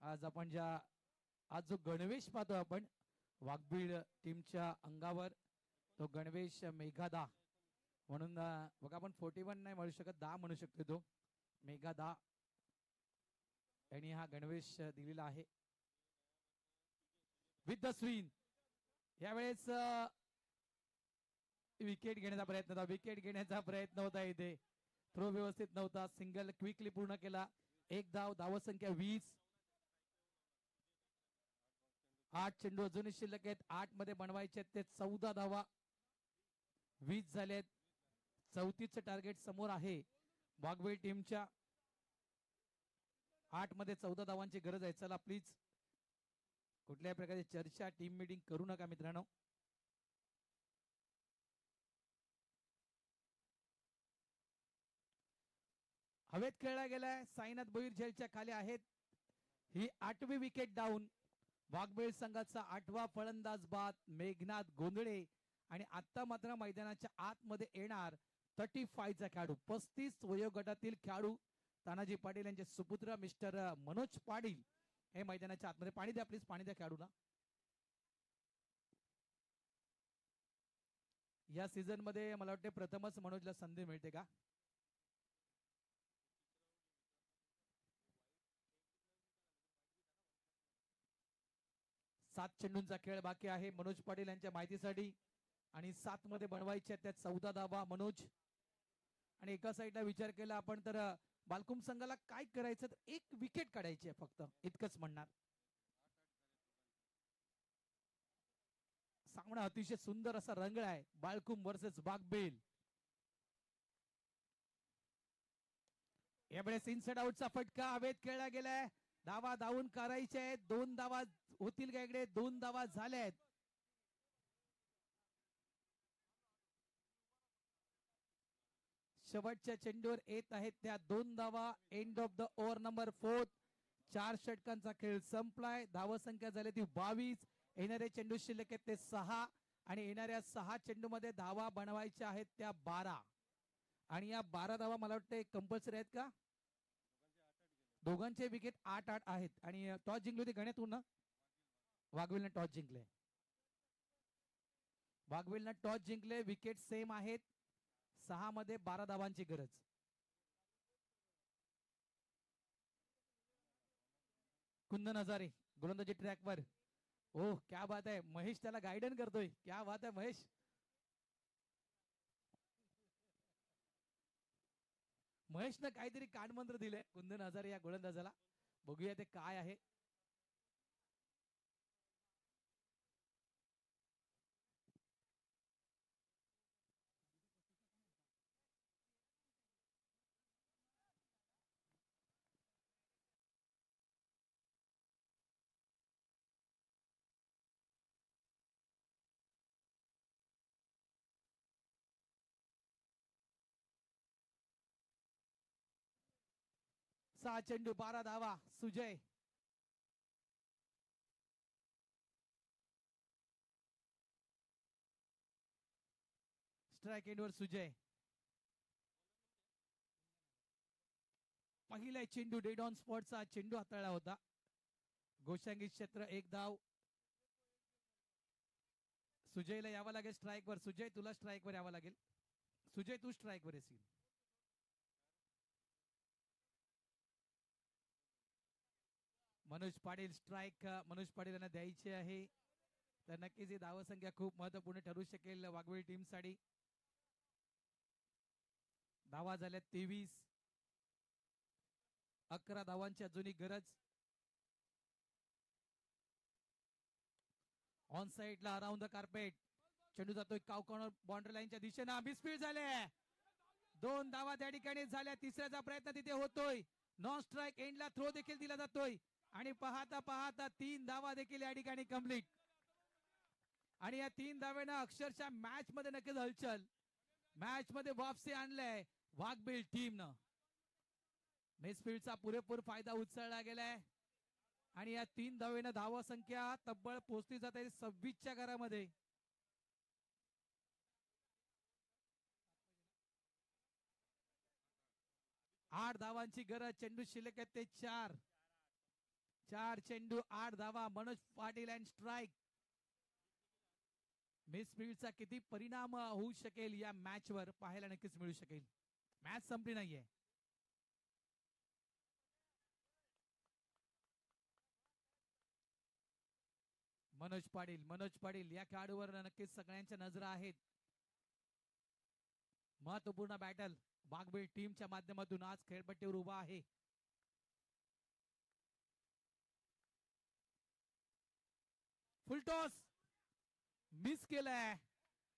आज जो गणवेश पाहतो आपण वाघबीळ टीमच्या अंगावर, तो गणवेश मेघादा म्हणून बघा, आपण 41 नाही म्हणू शकत, 10 म्हणू शकतो. तो मेघादा यांनी हा गणवेश दिलेला आहे. विथ द स्विंग, यावेळेस विकेट घेण्याचा प्रयत्न होता इथे. थ्रो व्यवस्थित नव्हता, सिंगल क्विकली पूर्ण केला. 1 धाव, धावसंख्या 20. 8 चेंडू अजूनही शिल्लक आहेत. 8 मध्ये बनवायचे ते 14 धावा, 20 झालेत. 34चं टार्गेट समोर आहे वाघबीळ टीमच्या. 8 मध्ये 14 धावांची गरज आहे. चला प्लीज, कुठल्याही प्रकारची चर्चा, टीम मीटिंग करू नका मित्रांनो. हवेत खेळला गेलाय, साईनाथ भोईर झेलच्या खाली आहेत. ही 8वी विकेट डाऊन. वाघबीळ संघाचा 8वा फलंदाज बाद मेघनाथ गोंधळे. आणि आता मात्र मैदानाच्या आतमध्ये येणार 35 चा खेळाडू, 35 वयोगटातील खेळाडू तानाजी पाटील यांचे सुपुत्र मिस्टर मनोज पाटील हे मैदानाच्या आतमध्ये. पाणी द्या प्लीज, पाणी द्या खेळाडूला. या सीझन मध्ये मला वाटते प्रथमच मनोजला संधी मिळते का? सात चेंडूंचा खेळ बाकी आहे मनोज पाटील यांच्या माहितीसाठी. आणि 7 मध्ये बनवायचे त्यात 14 धावा मनोज. आणि एका साईडला विचार केला आपण तर बालकुम संघाला काय करायचं, तर 1 विकेट काढायची आहे फक्त, इतकंच म्हणणार. सामना अतिशय सुंदर असा रंगला आहे, बालकुम वर्सेस वाघबीळ. यावेळेस इनसाइड आउटचा फटका हवेत खेळला गेलाय. धावा धावून करायचे आहेत. 2 धावा होतील का इकडे? 2 धावा झाल्यात. शेवटच्या चेंडूवर येत आहेत त्या 2 धावा. End of the over number 4. 4 षटकांचा खेळ संपलाय. धावसंख्या झाली ती 22. येणारे चेंडू शिल्लक आहेत ते 6. आणि येणाऱ्या 6 चेंडू मध्ये धावा बनवायच्या आहेत त्या 12. आणि या 12 धावा मला वाटतं कंपल्सरी आहेत का? दोघांचे विकेट 8-8 आहेत. आणि टॉस जिंकली होती गण्यातून ना. वाघवेलनं टॉस जिंकले. वाघवेलनं टॉस जिंकले. विकेट सेम आहेत. 6 मध्ये 12 धावांची गरज. कुंदन हजारे गोलंदाजी ट्रॅकवर. ओह क्या बात आहे. महेश त्याला गायडन करतोय. क्या बात आहे महेश. महेशनं काहीतरी कानमंत्र दिले कुंदन हजारे या गोलंदाजाला. बघूया ते काय आहे. सहा चेंडू 12 धावा. सुजय स्ट्राइक एंडवर सुजय. पहिला चेंडू डेड ऑन स्पॉटचा चेंडू हाताळला होता. गोशांगी क्षेत्र 1 धाव. सुजयला यावं लागेल स्ट्राइकवर. सुजय तुला स्ट्राइकवर यावं लागेल. सुजय तू स्ट्राइकवर येशील. मनोज पाटील स्ट्राइक मनोज पाटील यांना द्यायची आहे. तर नक्कीच ही धावसंख्या खूप महत्वपूर्ण ठरू शकेल वाघवेल टीम साठी. धावा झाल्या 23. 11 धावांची अजूनही गरज. ऑन साइडला अराउंड द कार्पेट चेंडू जातोय काव कॉर्नर बाउंड्री लाईनच्या दिशेनं. मिसफील्ड झाले. 2 धावा त्या ठिकाणी झाल्या. तिसऱ्याचा प्रयत्न तिथे होतोय. नॉन स्ट्राइक एंडला थ्रो देखील दिला जातोय. आणि पाहता पाहता 3 धावा देखील या ठिकाणी कंप्लीट. आणि या 3 धावेनं अक्षरशः मॅच मध्ये नक्कीच हलचल. मॅच मध्ये वापसी आणलंय वाघबीळ टीमनं. मिसफील्डचा पुरेपूर फायदा उचलला गेलाय. आणि या 3 धावेनं धावा संख्या तब्बल पोहोचली जाते 26च्या घरामध्ये. आठ धावांची गरज. चेंडू शिल्लक आहेत ते 4. 4 चेंडू 8 धावा. Manoj Patil and strike. मिसफील्डचा किती परिणाम होऊ शकेल या मॅच वर पाहायला नक्कीच मिळू शकेल. मॅच संपली नाहीये. मनोज पाटील या खेळाडूवर नक्कीच सगळ्यांच्या नजरा आहेत. महत्वपूर्ण बॅटल वाघबीळ टीमच्या माध्यमातून आज खेळपट्टीवर उभा आहे. फुलटॉस मिस केलाय.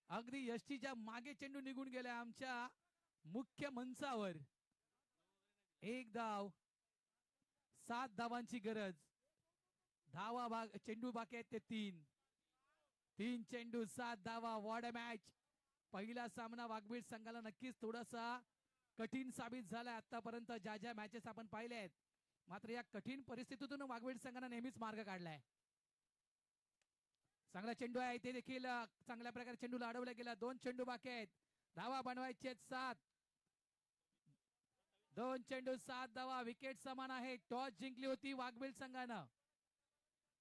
अगदी यष्टीच्या मागे चेंडू निघून गेलाय आमच्या मुख्य मंचावर. 1 धाव. 7 धावांची गरज. धावा चेंडू बाकी आहेत ते 3. 3 चेंडू 7 धावा. What a match. पहिला सामना वाघबीळ संघाला नक्कीच थोडासा कठीण साबित झाला आतापर्यंत ज्या ज्या मॅचेस आपण पाहिले आहेत. मात्र या कठीण परिस्थितीतून वाघबीळ संघाने नेहमीच मार्ग काढलाय. चांगला चेंडू आहे ते देखील चांगल्या प्रकारे चेंडूला अडवला गेला. 2 चेंडू बाकी आहेत. धावा बनवायचे आहेत 7. 2 चेंडू 7 धावा. विकेट समान आहे. टॉस जिंकली होती वाघबीळ संघानं.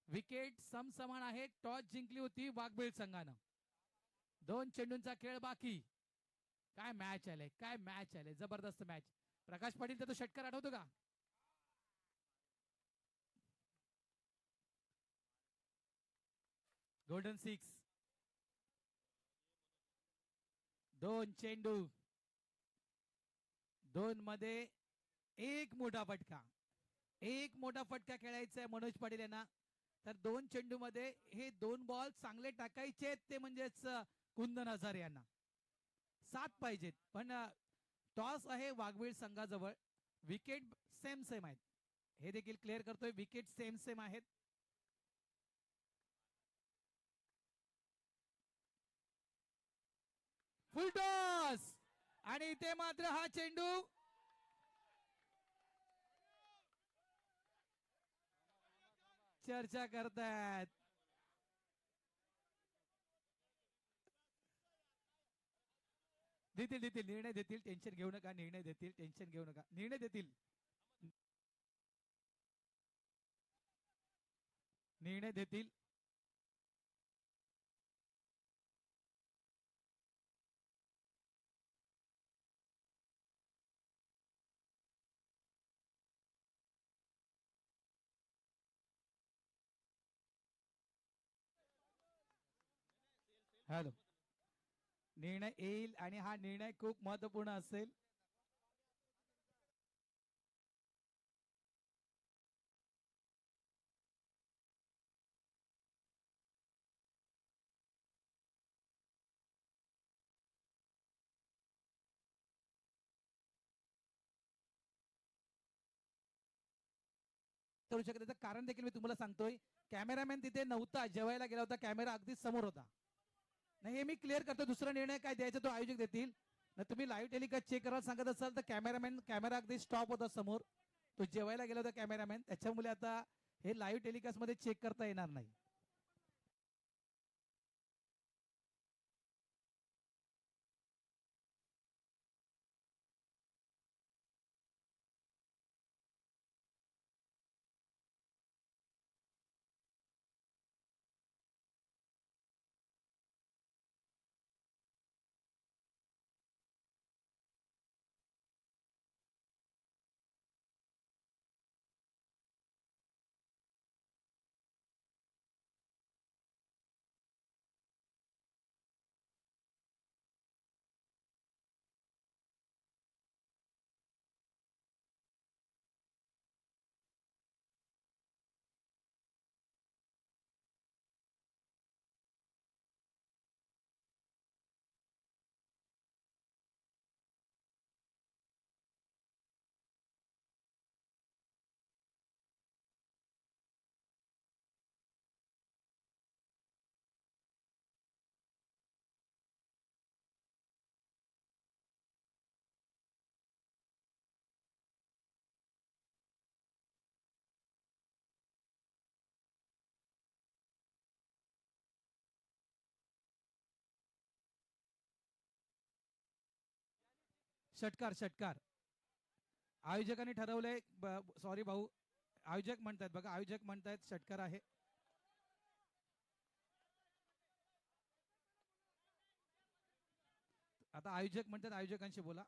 विकेट समान आहे. टॉस जिंकली होती वाघबीळ संघानं. 2 चेंडूंचा खेळ बाकी. काय मॅच आले. काय मॅच आले. जबरदस्त मॅच. प्रकाश पाटील तो षटकार आठवतो का. गोल्डन 6. 2 चेंडू 2 मध्ये 1 मोठा फटका. 1 मोठा फटका खेळायचा आहे मनोज पाटील यांना. तर 2 चेंडू मध्ये हे 2 बॉल चांगले टाकायचे ते म्हणजेच कुंदन हजारे यांना 7 पाहिजेत. पण टॉस आहे वाघबीळ संघाजवळ. विकेट सेम आहेत. हे देखील क्लिअर करतोय. विकेट सेम आहेत. फुल टॉस. आणि इथे मात्र हा चेंडू चर्चा करतायत. देतील निर्णय देतील. टेन्शन घेऊ नका. निर्णय देतील. टेन्शन घेऊ नका. निर्णय देतील. निर्णय देतील. हॅलो. निर्णय येईल आणि हा निर्णय खूप महत्वपूर्ण असेल. करू शकत त्याचं कारण देखील मी तुम्हाला सांगतोय. कॅमेरामॅन तिथे नव्हता, जेवायला गेला होता, कॅमेरा अगदीच समोर होता. नाही हे मी क्लिअर करतो. दुसरा निर्णय काय द्यायचा तो आयोजक देतील. ना तुम्ही लाईव्ह टेलिकास्ट चेक करायला सांगत असाल तर कॅमेरा अगदी स्टॉप होता समोर. तो जेवायला गेला होता कॅमेरामॅन, त्याच्यामुळे आता हे लाईव्ह टेलिकास्ट मध्ये चेक करता येणार नाही. षटकार आयोजकांनी ठरवलंय. सॉरी भाऊ, आयोजक म्हणतायत बघा, आयोजक म्हणतायत षटकार आहे. आता आयोजक म्हणतात, आयोजकांशी बोला.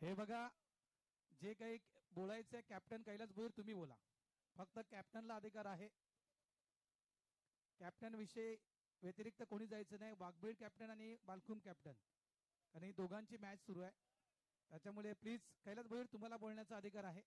हे बघा, जे काही बोलायचंय कॅप्टन कैलास भोईर तुम्ही बोला, फक्त कॅप्टनला अधिकार आहे. कॅप्टन विषयी व्यतिरिक्त कोणी जायचं नाही. वाघबीळ कॅप्टन आणि बालकुम कॅप्टन, आणि दोघांची मॅच सुरू आहे, त्याच्यामुळे प्लीज कैलास भोईर तुम्हाला बोलण्याचा अधिकार आहे.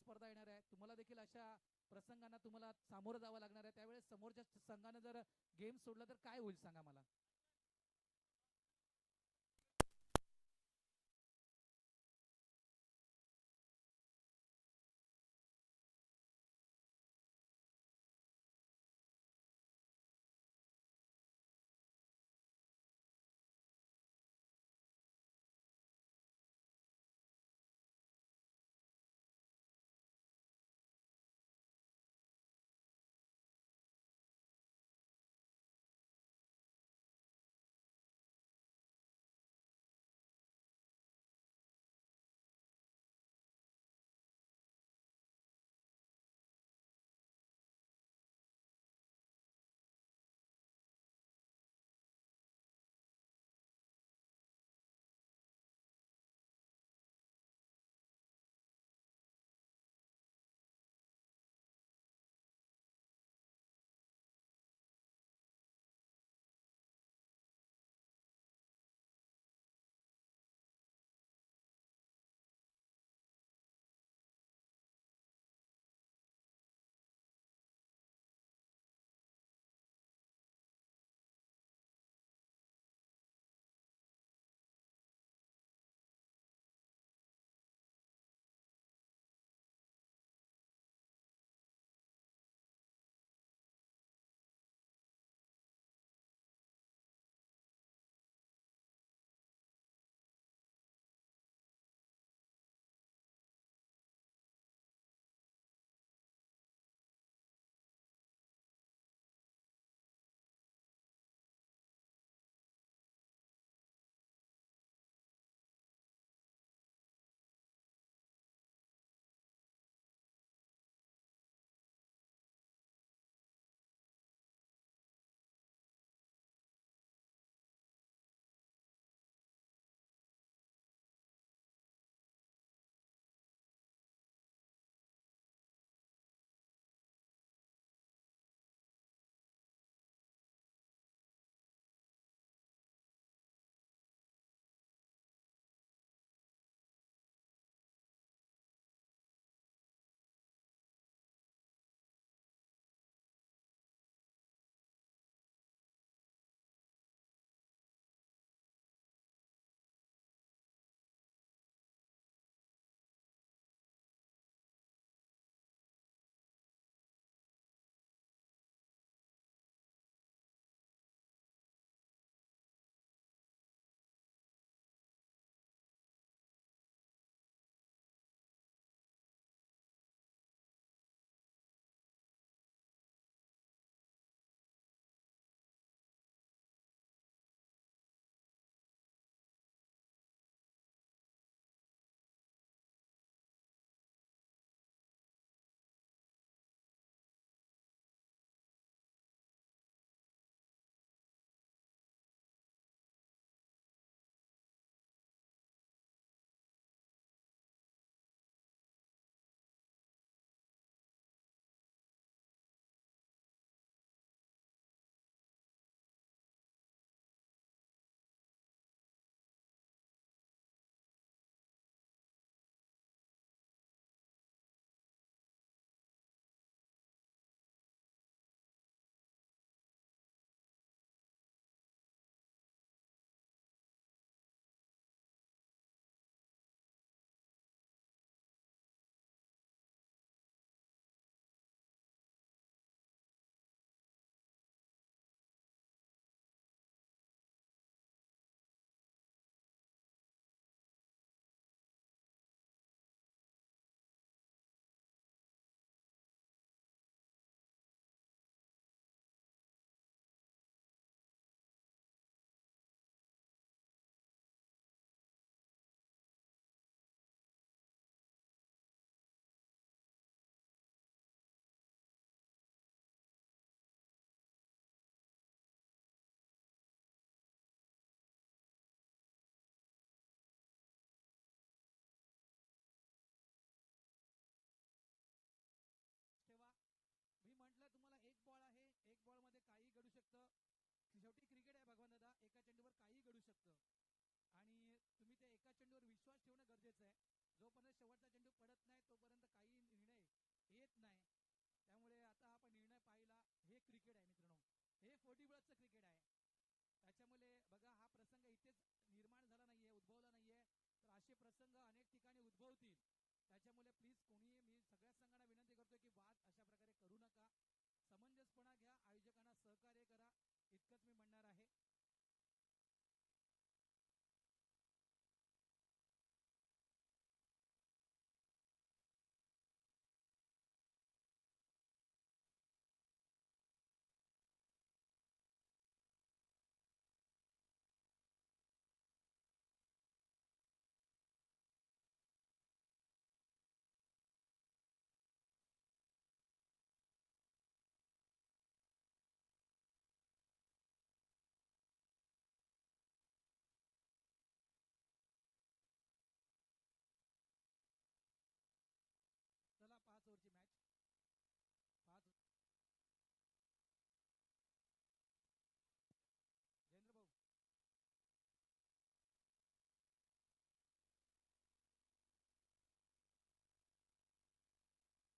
स्पर्धा येणार आहे, तुम्हाला देखील अशा प्रसंगांना तुम्हाला सामोरं जावं लागणार आहे. त्यावेळेस समोरच्या संघानं जर गेम सोडला तर काय होईल सांगा मला. ठेवा. मी म्हंटल तुम्हाला एक बॉल आहे, एक बॉल मध्ये काही घडू शकतं. शेवटी क्रिकेट आहे भगवान दादा, एका चेंडूवर काही घडू शकतं आणि तुम्ही त्या एका चेंडूवर विश्वास ठेवणं गरजेचं आहे. जोपर्यंत शेवटचा चेंडू पडत नाही तोपर्यंत काही नाही. त्यामुळे आता आपण निर्णय पाहिला, हे क्रिकेट आहे मित्रांनो, हे 40 क्रिकेट आहे. त्याच्यामुळे बघा हा प्रसंग इथेच निर्माण झाला नाहीये, उद्भवला नाहीये, तर असे प्रसंग अनेक ठिकाणी उद्भवतील. त्याच्यामुळे प्लीज कोणी, मी सगळ्या संघांना विनंती करतोय की वाद अशा प्रकारे करू नका, समंजसपणा घ्या, आयोजकांना सहकार्य करा.